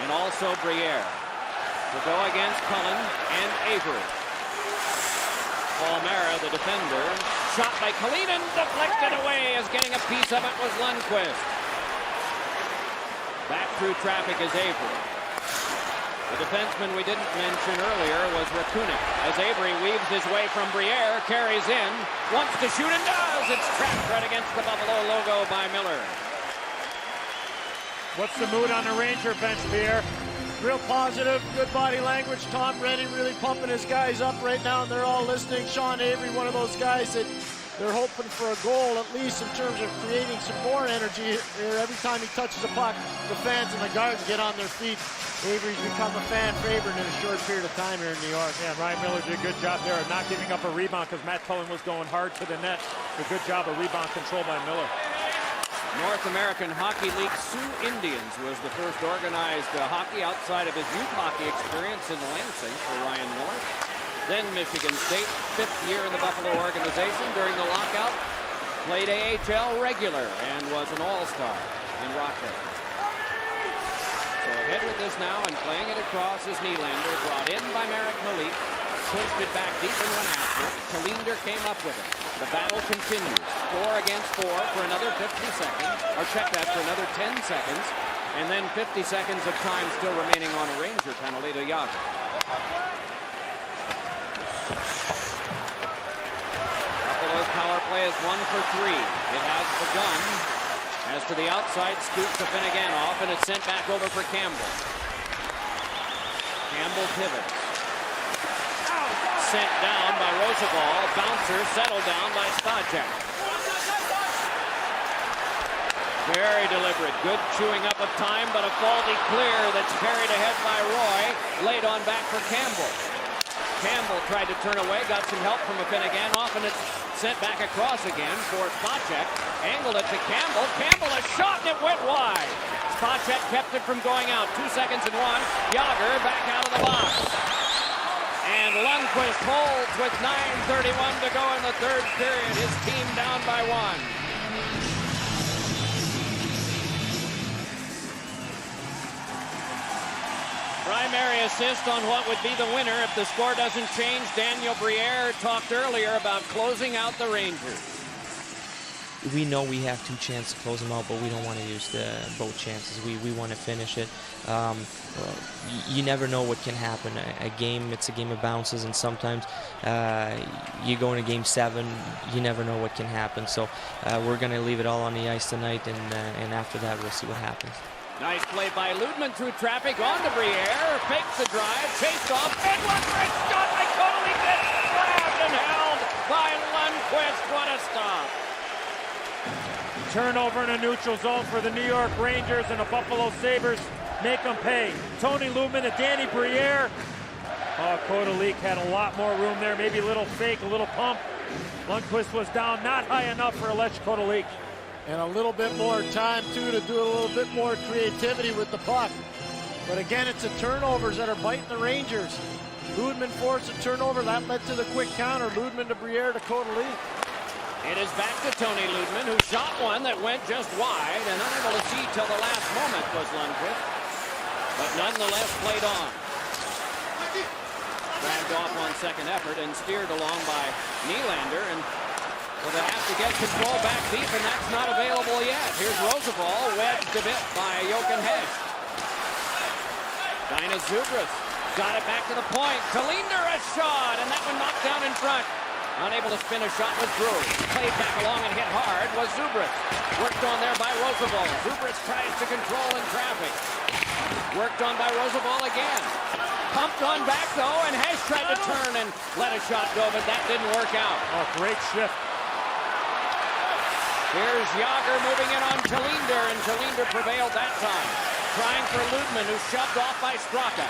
S1: and also Briere. To go against Cullen and Avery. Palmera, the defender, shot by Kalinin, deflected away as getting a piece of it was Lundqvist. Back through traffic is Avery. The defenseman we didn't mention earlier was Rakunik. As Avery weaves his way from Briere, carries in, wants to shoot and does. It's trapped right against the Buffalo logo by Miller.
S2: What's the mood on the Ranger bench, Pierre?
S3: Real positive, good body language. Tom Reddy really pumping his guys up right now, and they're all listening. Sean Avery, one of those guys that they're hoping for a goal, at least in terms of creating some more energy here. Every time he touches a puck, the fans and the guards get on their feet. Avery's become a fan favorite in a short period of time here in New York.
S2: Yeah, Ryan Miller did a good job there of not giving up a rebound because Matt Cullen was going hard to the net. A good job of rebound control by Miller.
S1: North American Hockey League Sioux Indians was the first organized hockey outside of his youth hockey experience in Lansing for Ryan Miller. Then Michigan State, 5th year in the Buffalo organization during the lockout. Played AHL regular and was an all-star in Rockford. So ahead with this now and playing it across is Nylander, brought in by Marek Malik. Pushed it back deep and went after it. Kalender came up with it. The battle continues. 4 against 4 for another 50 seconds. Or check that for another 10 seconds. And then 50 seconds of time still remaining on a Ranger penalty to Yager. Buffalo's power play is 1 for 3. It has begun. As to the outside, scoops the Finnegan off, and it's sent back over for Campbell. Campbell pivots. Sent down by Roosevelt. Bouncer settled down by Spacek. Very deliberate. Good chewing up of time, but a faulty clear that's carried ahead by Roy. Laid on back for Campbell. Campbell tried to turn away, got some help from a Finnegan off, and it's sent back across again for Spacek. Angled it to Campbell. Campbell a shot, and it went wide. Spacek kept it from going out. 2 seconds and 1. Yager back out of the box. And Lundqvist holds with 9:31 to go in the third period. His team down by 1. Primary assist on what would be the winner if the score doesn't change. Daniel Briere talked earlier about closing out the Rangers.
S5: We know we have 2 chances to close them out, but we don't want to use both chances. We want to finish it. You never know what can happen. A game, it's a game of bounces, and sometimes you go into game 7, you never know what can happen. So we're going to leave it all on the ice tonight, and after that, we'll see what happens.
S1: Nice play by Ludman through traffic on to Briere. Fakes the drive, chased off, and one great shot by Connolly. Gets grabbed and held by Lundqvist. What a stop.
S2: Turnover in a neutral zone for the New York Rangers, and the Buffalo Sabres make them pay. Tony Lumen and Danny Briere. Oh, Kodalik had a lot more room there. Maybe a little fake, a little pump. Lundqvist was down, not high enough for Alec Kodalik.
S3: And a little bit more time, too, to do a little bit more creativity with the puck. But again, it's the turnovers that are biting the Rangers. Ludman forced a turnover. That led to the quick counter. Ludman to Briere to Kodalik.
S1: It is back to Tony Ludman, who shot one that went just wide, and unable to see till the last moment was Lundqvist. But nonetheless played on. Dragged off on second effort and steered along by Nylander, and will they have to get control back deep, and that's not available yet. Here's Roosevelt, wedged a bit by Jochen Hecht. Dinah Zubris got it back to the point. Kalender a shot, and that one knocked down in front. Unable to spin a shot was Drew. Played back along and hit hard was Zubris. Worked on there by Roosevelt. Zubris tries to control in traffic. Worked on by Roosevelt again. Pumped on back though, and Hecht tried to turn and let a shot go, but that didn't work out.
S2: Oh, great shift.
S1: Here's Yager moving in on Kalender, and Kalender prevailed that time. Trying for Ludman, who shoved off by Straka.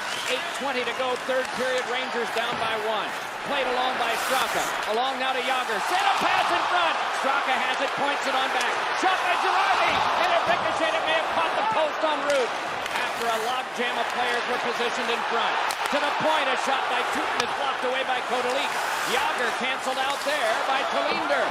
S1: 8:20 to go, third period, Rangers down by 1. Played along by Straka. Along now to Yager. Sent a pass in front. Straka has it, points it on back. Shot by Girardi, and it ricocheted. It may have caught the post en route. After a logjam of players were positioned in front. To the point, a shot by Tutin is blocked away by Kodalik. Yager canceled out there by Kalender.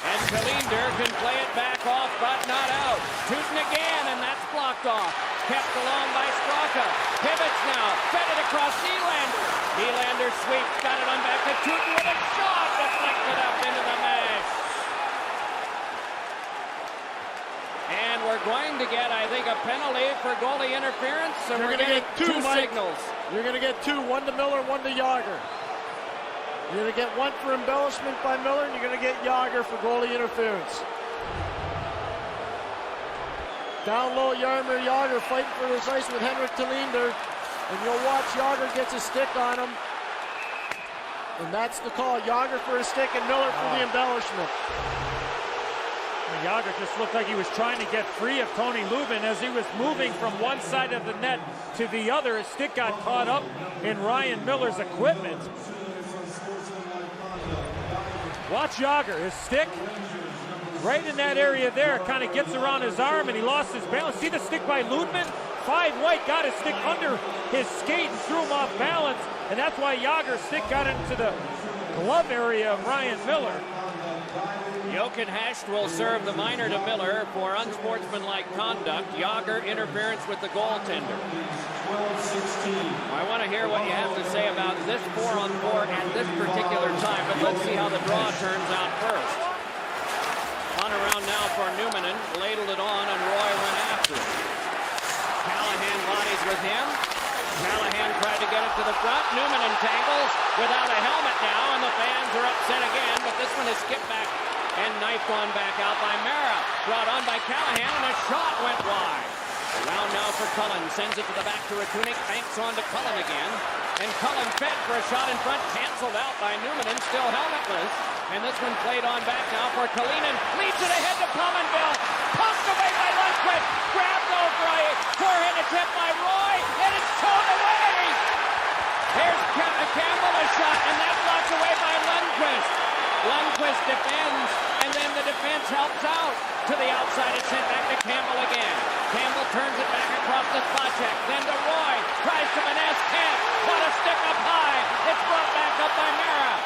S1: And Kalinder can play it back off, but not out. Tootin again, and that's blocked off. Kept along by Straka. Pivots now. Fed it across Nylander. Nylander sweeps. Got it on back to Tootin with a shot. Deflected up into the mesh. And we're going to get, I think, a penalty for goalie interference. So we're going to get two signals.
S3: You're going to get two. One to Miller, one to Yager. You're going to get one for embellishment by Miller, and you're going to get Yager for goalie interference. Down low, Jaromir Yager fighting for this ice with Henrik Talinder. And you'll watch Yager gets a stick on him. And that's the call. Yager for a stick and Miller for the embellishment.
S2: Yager just looked like he was trying to get free of Tony Lubin as he was moving from one side of the net to the other. His stick got caught up in Ryan Miller's equipment. Watch Yager, his stick right in that area there, kind of gets around his arm and he lost his balance. See the stick by Ludman? 5 White got his stick under his skate and threw him off balance, and that's why Yager's stick got into the glove area of Ryan Miller.
S1: Jochen Hecht will serve the minor to Miller for unsportsmanlike conduct. Yager interference with the goaltender. I want to hear what you have to say about this 4-on-4 at this particular time, but let's see how the draw turns out first. On around now for Numminen, ladled it on, and Roy went after it. Callahan bodies with him. Callahan tried to get it to the front. Numminen tangles without a helmet now, and the fans are upset again, but this one is skipped back and knifed on back out by Mara. Brought on by Callahan, and a shot went wide. Around now for Cullen, sends it to the back to Ratunik, banks on to Cullen again. And Cullen fed for a shot in front, canceled out by Numminen, still helmetless. And this one played on back now for Kalinin. Leads it ahead to Pominville. Pumped away by Lundqvist. Grabbed over a forehand attempt by Roy, and it's towed away. Here's Campbell, a shot, and that blocked away by Lundqvist. Lundqvist defends, and then the defense helps out. To the outside, it's sent back to Campbell again. Campbell turns it back across to Spacek, then to Roy. Tries to finesse, can't. Caught a stick up high. It's brought back up by Mara.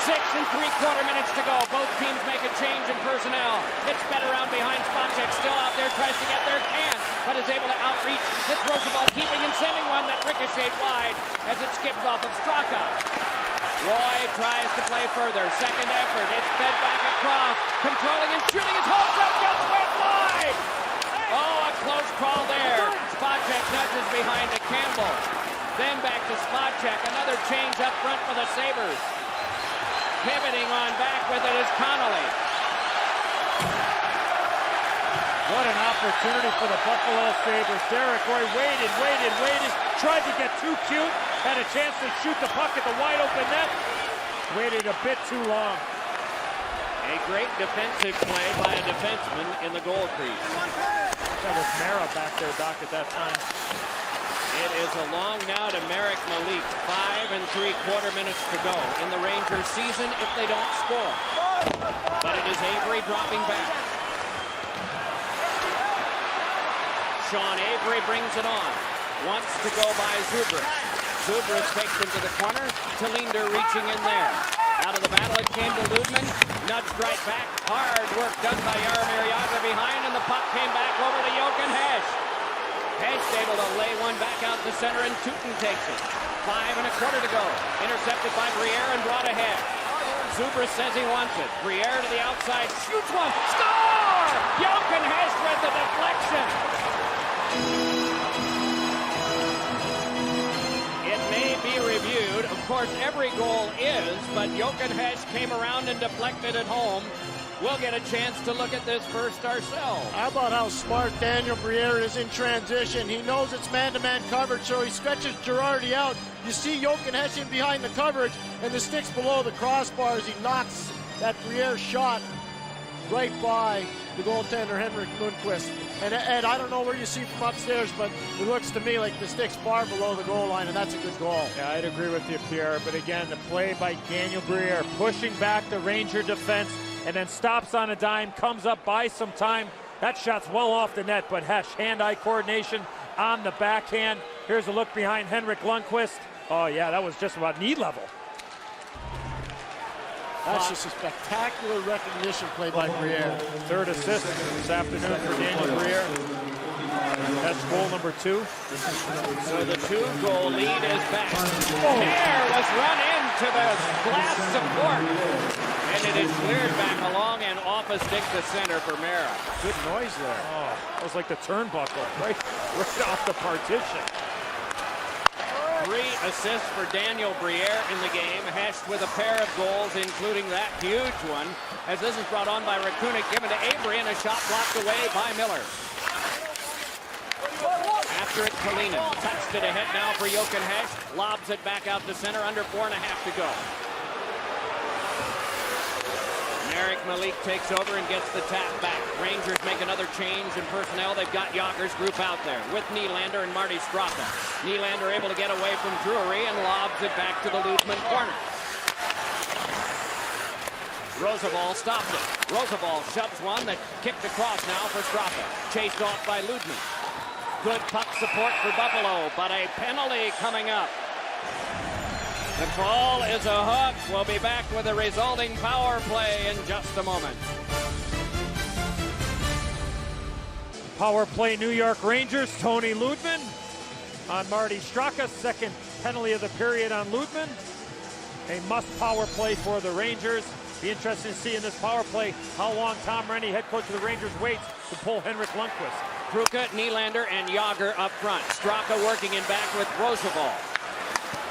S1: 6 3/4 minutes to go. Both teams make a change in personnel. It's fed around behind Spacek, still out there, tries to get there, can't, but is able to outreach. It's Roosevelt keeping and sending one that ricocheted wide as it skips off of Straka. Roy tries to play further. Second effort. It's fed back across. Controlling and shooting. His hole shot just went wide. Oh, a close call there. Spacek nudges behind to Campbell. Then back to Spacek. Another change up front for the Sabres. Pivoting on back with it is Connolly.
S2: What an opportunity for the Buffalo Sabres. Derek Roy waited. Tried to get too cute. Had a chance to shoot the puck at the wide open net. Waited a bit too long.
S1: A great defensive play by a defenseman in the goal crease.
S2: That was Mara back there, Doc, at that time.
S1: It is along now to Marek Malik. 5 3/4 minutes to go in the Rangers season if they don't score. But it is Avery dropping back. Sean Avery brings it on. Wants to go by Zubris. Zubris takes him to the corner. Talinder reaching in there. Out of the battle it came to Ludman. Nudged right back. Hard work done by Jaromir Jagr behind, and the puck came back over to Jochen Hecht. Hecht able to lay one back out to center, and Tootin takes it. 5 1/4 to go. Intercepted by Briere and brought ahead. Zubris says he wants it. Briere to the outside. Shoots one. Score! Jochen Hecht with the deflection. It may be reviewed. Of course, every goal is, but Jochen Hecht came around and deflected it home. We'll get a chance to look at this first ourselves.
S3: How about how smart Daniel Briere is in transition? He knows it's man-to-man coverage, so he stretches Girardi out. You see Jochen Hecht in behind the coverage, and the stick's below the crossbar as he knocks that Briere shot right by the goaltender, Henrik Lundqvist. And Ed, I don't know where you see from upstairs, but it looks to me like the stick's far below the goal line, and that's a good goal.
S2: Yeah, I'd agree with you, Pierre. But again, the play by Daniel Briere, pushing back the Ranger defense, and then stops on a dime, comes up, buys some time. That shot's well off the net, but Hecht, hand-eye coordination on the backhand. Here's a look behind Henrik Lundqvist. Oh, yeah, that was just about knee level.
S3: That's just a spectacular recognition play by Briere.
S2: Third assist this afternoon for Daniel Briere. That's goal number 2.
S1: So the 2-goal lead is back. There was run into the glass support. And it is cleared back along and off a stick to center for Mera.
S3: Good noise there.
S2: Oh, that was like the turnbuckle, right off the partition.
S1: 3 assists for Daniel Briere in the game, Hecht with a pair of goals, including that huge one, as this is brought on by Rakunik, given to Avery, and a shot blocked away by Miller. After it, Kalinin touched it ahead now for Jochen Hecht, lobs it back out to center, under 4.5 to go. Eric Malik takes over and gets the tap back. Rangers make another change in personnel. They've got Jager's group out there with Nylander and Marty Straka. Nylander able to get away from Drury and lobs it back to the Ludman corner. Roosevelt stops it. Roosevelt shoves one that kicked across now for Straka. Chased off by Ludman. Good puck support for Buffalo, but a penalty coming up. The call is a hook. We'll be back with the resulting power play in just a moment.
S2: Power play New York Rangers, Tony Ludman on Marty Straka. Second penalty of the period on Ludman. A must power play for the Rangers. Be interesting to see in this power play how long Tom Rennie, head coach of the Rangers, waits to pull Henrik Lundqvist.
S1: Kruka, Nylander, and Jager up front. Straka working in back with Roosevelt.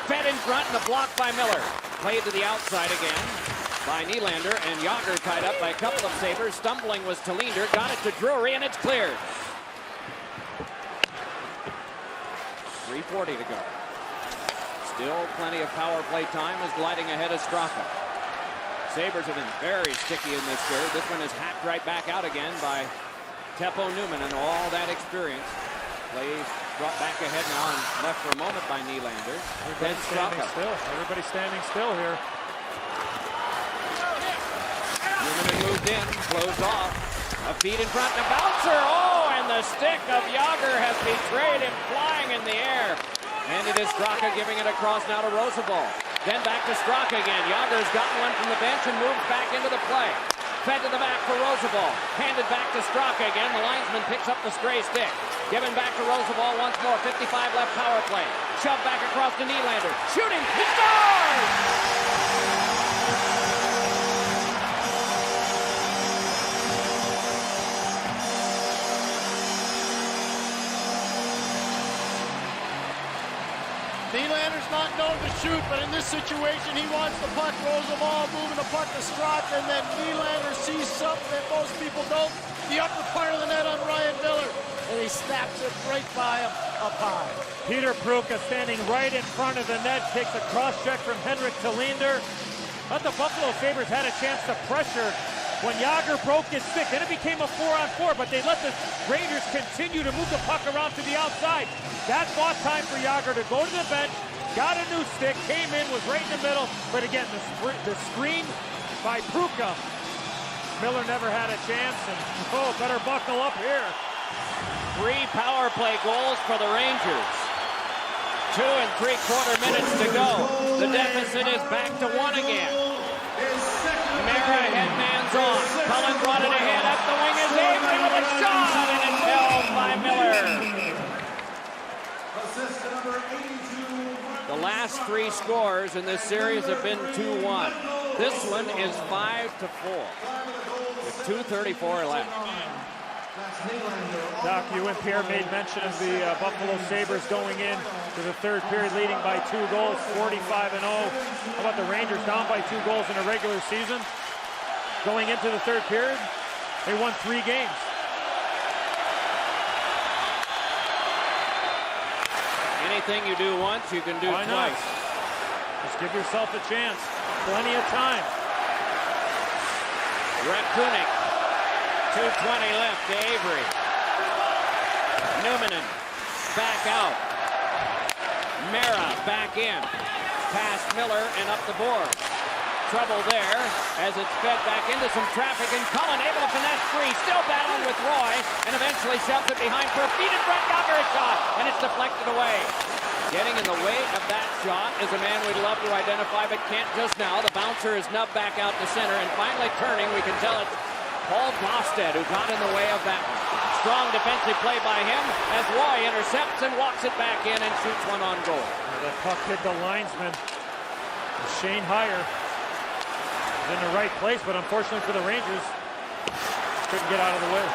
S1: Fed in front and a block by Miller. Played to the outside again by Nylander, and Jager tied up by a couple of Sabres. Stumbling was Tallinder, got it to Drury, and it's cleared. 3:40 to go. Still plenty of power play time as gliding ahead of Straka. Sabres have been very sticky in this third. This one is hacked right back out again by Teppo Newman and all that experience. Plays brought back ahead now and left for a moment by Nylander.
S2: Everybody's standing still. Everybody's standing still here.
S1: Newman moved in, closed off. A feed in front and a bouncer. Oh, and the stick of Jager has betrayed him, flying in the air. And it is Straka giving it across now to Roosevelt. Then back to Straka again. Jager's gotten one from the bench and moves back into the play. Fed to the back for Roosevelt. Handed back to Straka again. The linesman picks up the stray stick. Given back to Roosevelt once more. 55 left power play. Shoved back across to Nylander. Shooting. He scores!
S3: Nylander's not known to shoot, but in this situation, he wants the puck. Roosevelt moving the puck to Straka, and then Nylander sees something that most people don't. The upper part of the net on Ryan Miller, and he snaps it right by him up high.
S2: Peter Pruka standing right in front of the net, takes a cross-check from Henrik Tallinder. But the Buffalo Sabres had a chance to pressure when Jager broke his stick. Then it became a 4-on-4, but they let the Rangers continue to move the puck around to the outside. That bought time for Jager to go to the bench, got a new stick, came in, was right in the middle, but again, the screen by Pruka. Miller never had a chance, and better buckle up here.
S1: 3 power play goals for the Rangers. 2 3/4 minutes to go. The deficit is back to 1 again. Mera headman's on. Cullen brought it ahead. Up the wing is Avery with a shot, and it's held by Miller. The last 3 scores in this series have been 2-1. This one is 5-4 with 2:34 left.
S2: Doc, you and Pierre made mention of the Buffalo Sabres going in to the third period leading by 2 goals, 45-0. How about the Rangers down by 2 goals in a regular season? Going into the third period, they won 3 games.
S1: Anything you do once, you can do
S2: Why not?
S1: twice.
S2: Just give yourself a chance. Plenty of time.
S1: Rakunik. 2:20 left to Avery. Newmanen back out. Mera back in. Past Miller and up the board. Trouble there as it's fed back into some traffic, and Cullen able to finesse free. Still battling with Roy, and eventually shoves it behind for a feed in front. Jager shot, and it's deflected away. Getting in the way of that shot is a man we'd love to identify, but can't just now. The bouncer is nubbed back out to center, and finally turning, we can tell it's Paul Bostad who got in the way of that one. Strong defensive play by him as Roy intercepts and walks it back in and shoots one on goal.
S2: That puck hit the linesman. Shane Heyer is in the right place, but unfortunately for the Rangers, couldn't get out of the way.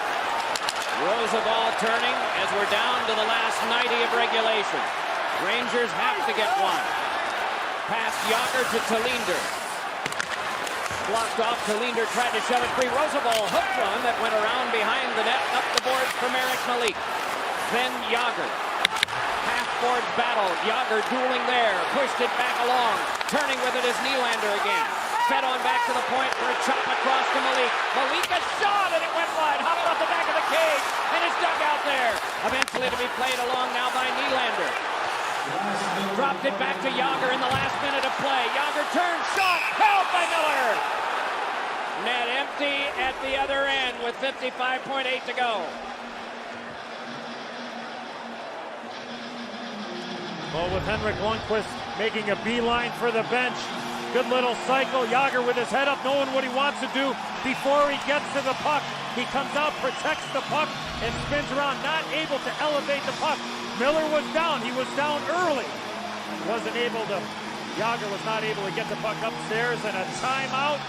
S1: Roosevelt turning as we're down to the last 90 of regulation. Rangers have to get one. Pass Yager to Talinder. Blocked off. Talinder tried to shove it free. Roosevelt hooked one that went around behind the net, up the boards from Eric Malik. Then Yager. Half-board battle. Yager dueling there. Pushed it back along. Turning with it is Nylander again. Fed on back to the point for a chop across to Malik. Malik a shot and it went wide. Hopped off the back of the cage and is dug out there. Eventually to be played along now by Nylander. Dropped it back to Yager in the last minute of play. Yager turns, shot, held by Miller. Net empty at the other end with 55.8 to go.
S2: Well, with Henrik Lundqvist making a beeline for the bench. Good little cycle. Yager with his head up, knowing what he wants to do before he gets to the puck. He comes out, protects the puck, and spins around, not able to elevate the puck. Miller was down. He was down early. Yager was not able to get the puck upstairs, and a timeout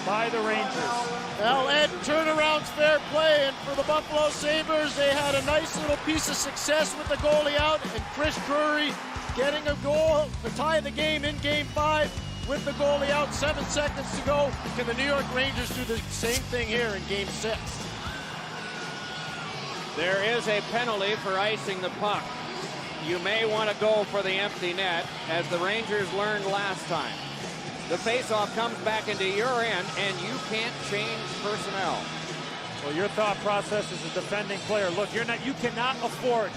S2: by the Rangers.
S3: Well, Ed, turnaround's fair play, and for the Buffalo Sabres, they had a nice little piece of success with the goalie out, and Chris Drury getting a goal to tie the game in Game 5 with the goalie out, 7 seconds to go. Can the New York Rangers do the same thing here in Game 6?
S1: There is a penalty for icing the puck. You may want to go for the empty net, as the Rangers learned last time. The faceoff comes back into your end, and you can't change personnel.
S2: Well, your thought process as a defending player, look, you cannot afford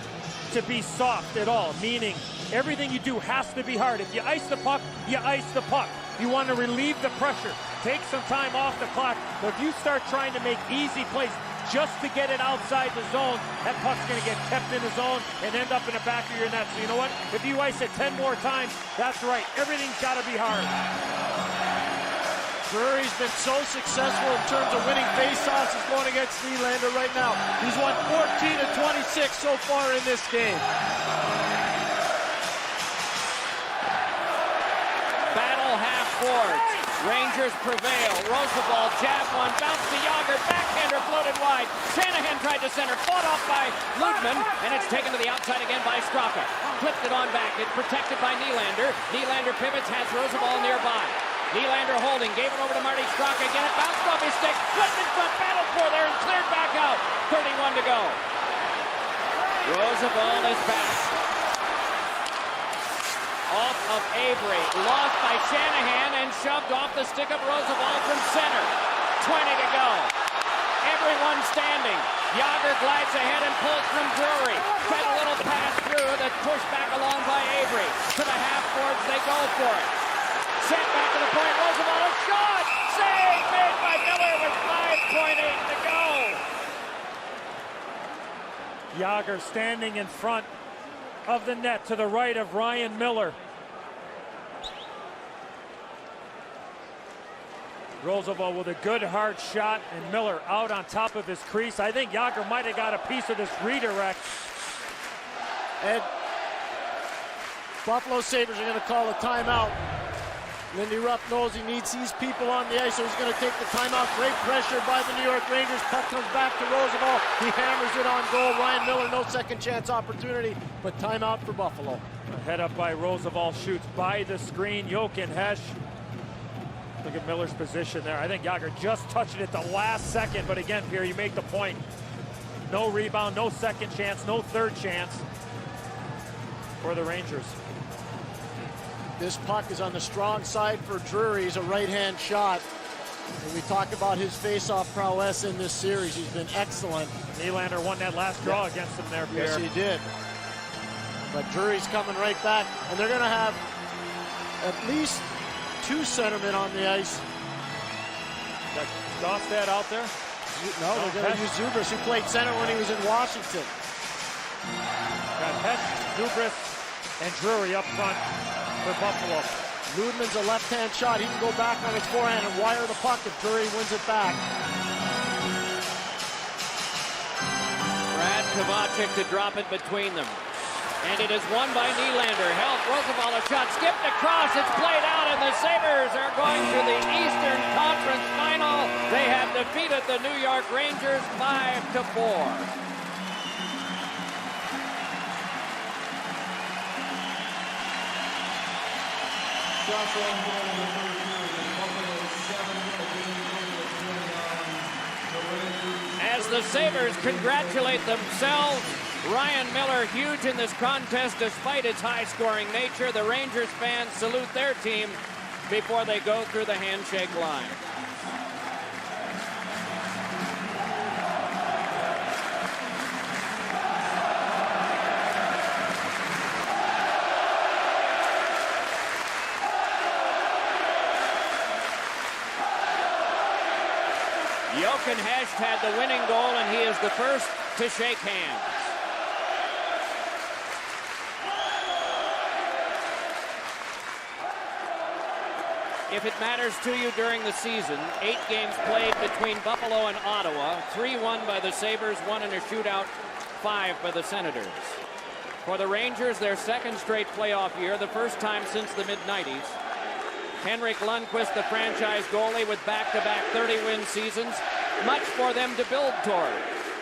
S2: to be soft at all, meaning everything you do has to be hard. If you ice the puck, you ice the puck. You want to relieve the pressure, take some time off the clock. But if you start trying to make easy plays just to get it outside the zone, that puck's going to get kept in the zone and end up in the back of your net. So you know what? If you ice it 10 more times, that's right. Everything's got to be hard.
S3: Drury's been so successful in terms of winning faceoffs. He's going against Nylander right now. He's won 14 of 26 so far in this game.
S1: Battle half boards. Rangers prevail. Roosevelt jab one, bounce to Yager, backhander floated wide. Shanahan tried to center, fought off by Ludman, and it's taken to the outside again by Straka. Flipped it on back. It's protected by Nylander. Nylander pivots, has Roosevelt nearby. Nylander holding, gave it over to Marty Straka. Again, it bounced off his stick, flipped in front, battled for there, and cleared back out. 31 to go. Roosevelt is back. Off of Avery, lost by Shanahan and shoved off the stick of Roosevelt from center. 20 to go. Everyone standing. Yager glides ahead and pulls from Drury. Fed a little pass through that's pushed back along by Avery. To the half boards, they go for it. Sent back to the point, Roosevelt, a shot! Save made by Miller with 5.8 to go.
S2: Yager standing in front of the net to the right of Ryan Miller. Roosevelt with a good hard shot, and Miller out on top of his crease. I think Yager might have got a piece of this redirect.
S3: And Buffalo Sabres are going to call a timeout. Lindy Ruff knows he needs these people on the ice, so he's going to take the timeout. Great pressure by the New York Rangers. Puck comes back to Roosevelt. He hammers it on goal. Ryan Miller, no second chance opportunity, but timeout for Buffalo.
S2: Head up by Roosevelt, shoots by the screen. Jochen Hesch. Look at Miller's position there. I think Yager just touched it at the last second, but again, Pierre, you make the point. No rebound, no second chance, no third chance for the Rangers.
S3: This puck is on the strong side for Drury. He's a right-hand shot. When we talk about his face-off prowess in this series, he's been excellent.
S2: Nylander won that last draw against him there, Pierre.
S3: Yes, he did. But Drury's coming right back, and they're going to have at least 2 centermen on the ice.
S2: Got Gostad out there?
S3: No, they're going to use Zubris, who played center when he was in Washington.
S2: Got Hesch, Zubris, and Drury up front for Buffalo.
S3: Ludman's a left-hand shot. He can go back on his forehand and wire the puck if Drury wins it back.
S1: Brad Kovacic to drop it between them. And it is won by Nylander. Help, Roosevelt, a shot skipped across. It's played out, and the Sabres are going to the Eastern Conference Final. They have defeated the New York Rangers 5-4. As the Sabres congratulate themselves, Ryan Miller huge in this contest despite its high-scoring nature. The Rangers fans salute their team before they go through the handshake line. Jochen Hecht had the winning goal, and he is the first to shake hands. If it matters to you during the season, 8 games played between Buffalo and Ottawa, 3 won by the Sabres, 1 in a shootout, 5 by the Senators. For the Rangers, their second straight playoff year, the first time since the mid-90s. Henrik Lundqvist, the franchise goalie, with back-to-back 30-win seasons. Much for them to build toward.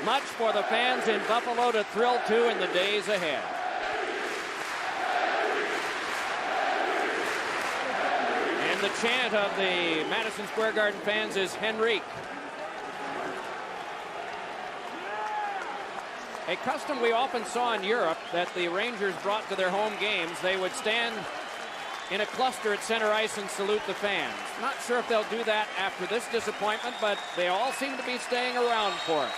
S1: Much for the fans in Buffalo to thrill to in the days ahead. And the chant of the Madison Square Garden fans is Henrik. A custom we often saw in Europe that the Rangers brought to their home games. They would stand in a cluster at center ice and salute the fans. Not sure if they'll do that after this disappointment, but they all seem to be staying around for it.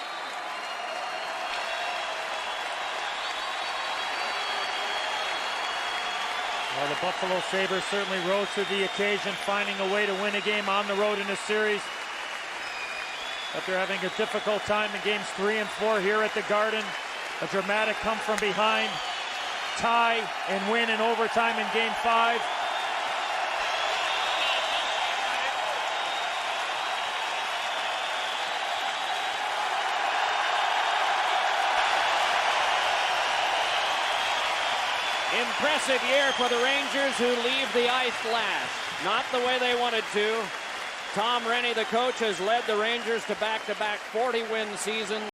S2: Well, the Buffalo Sabres certainly rose to the occasion, finding a way to win a game on the road in this series. But they're having a difficult time in games 3 and 4 here at the Garden. A dramatic come from behind, tie, and win in overtime in game 5.
S1: Impressive year for the Rangers, who leave the ice last. Not the way they wanted to. Tom Rennie, the coach, has led the Rangers to back-to-back 40-win seasons.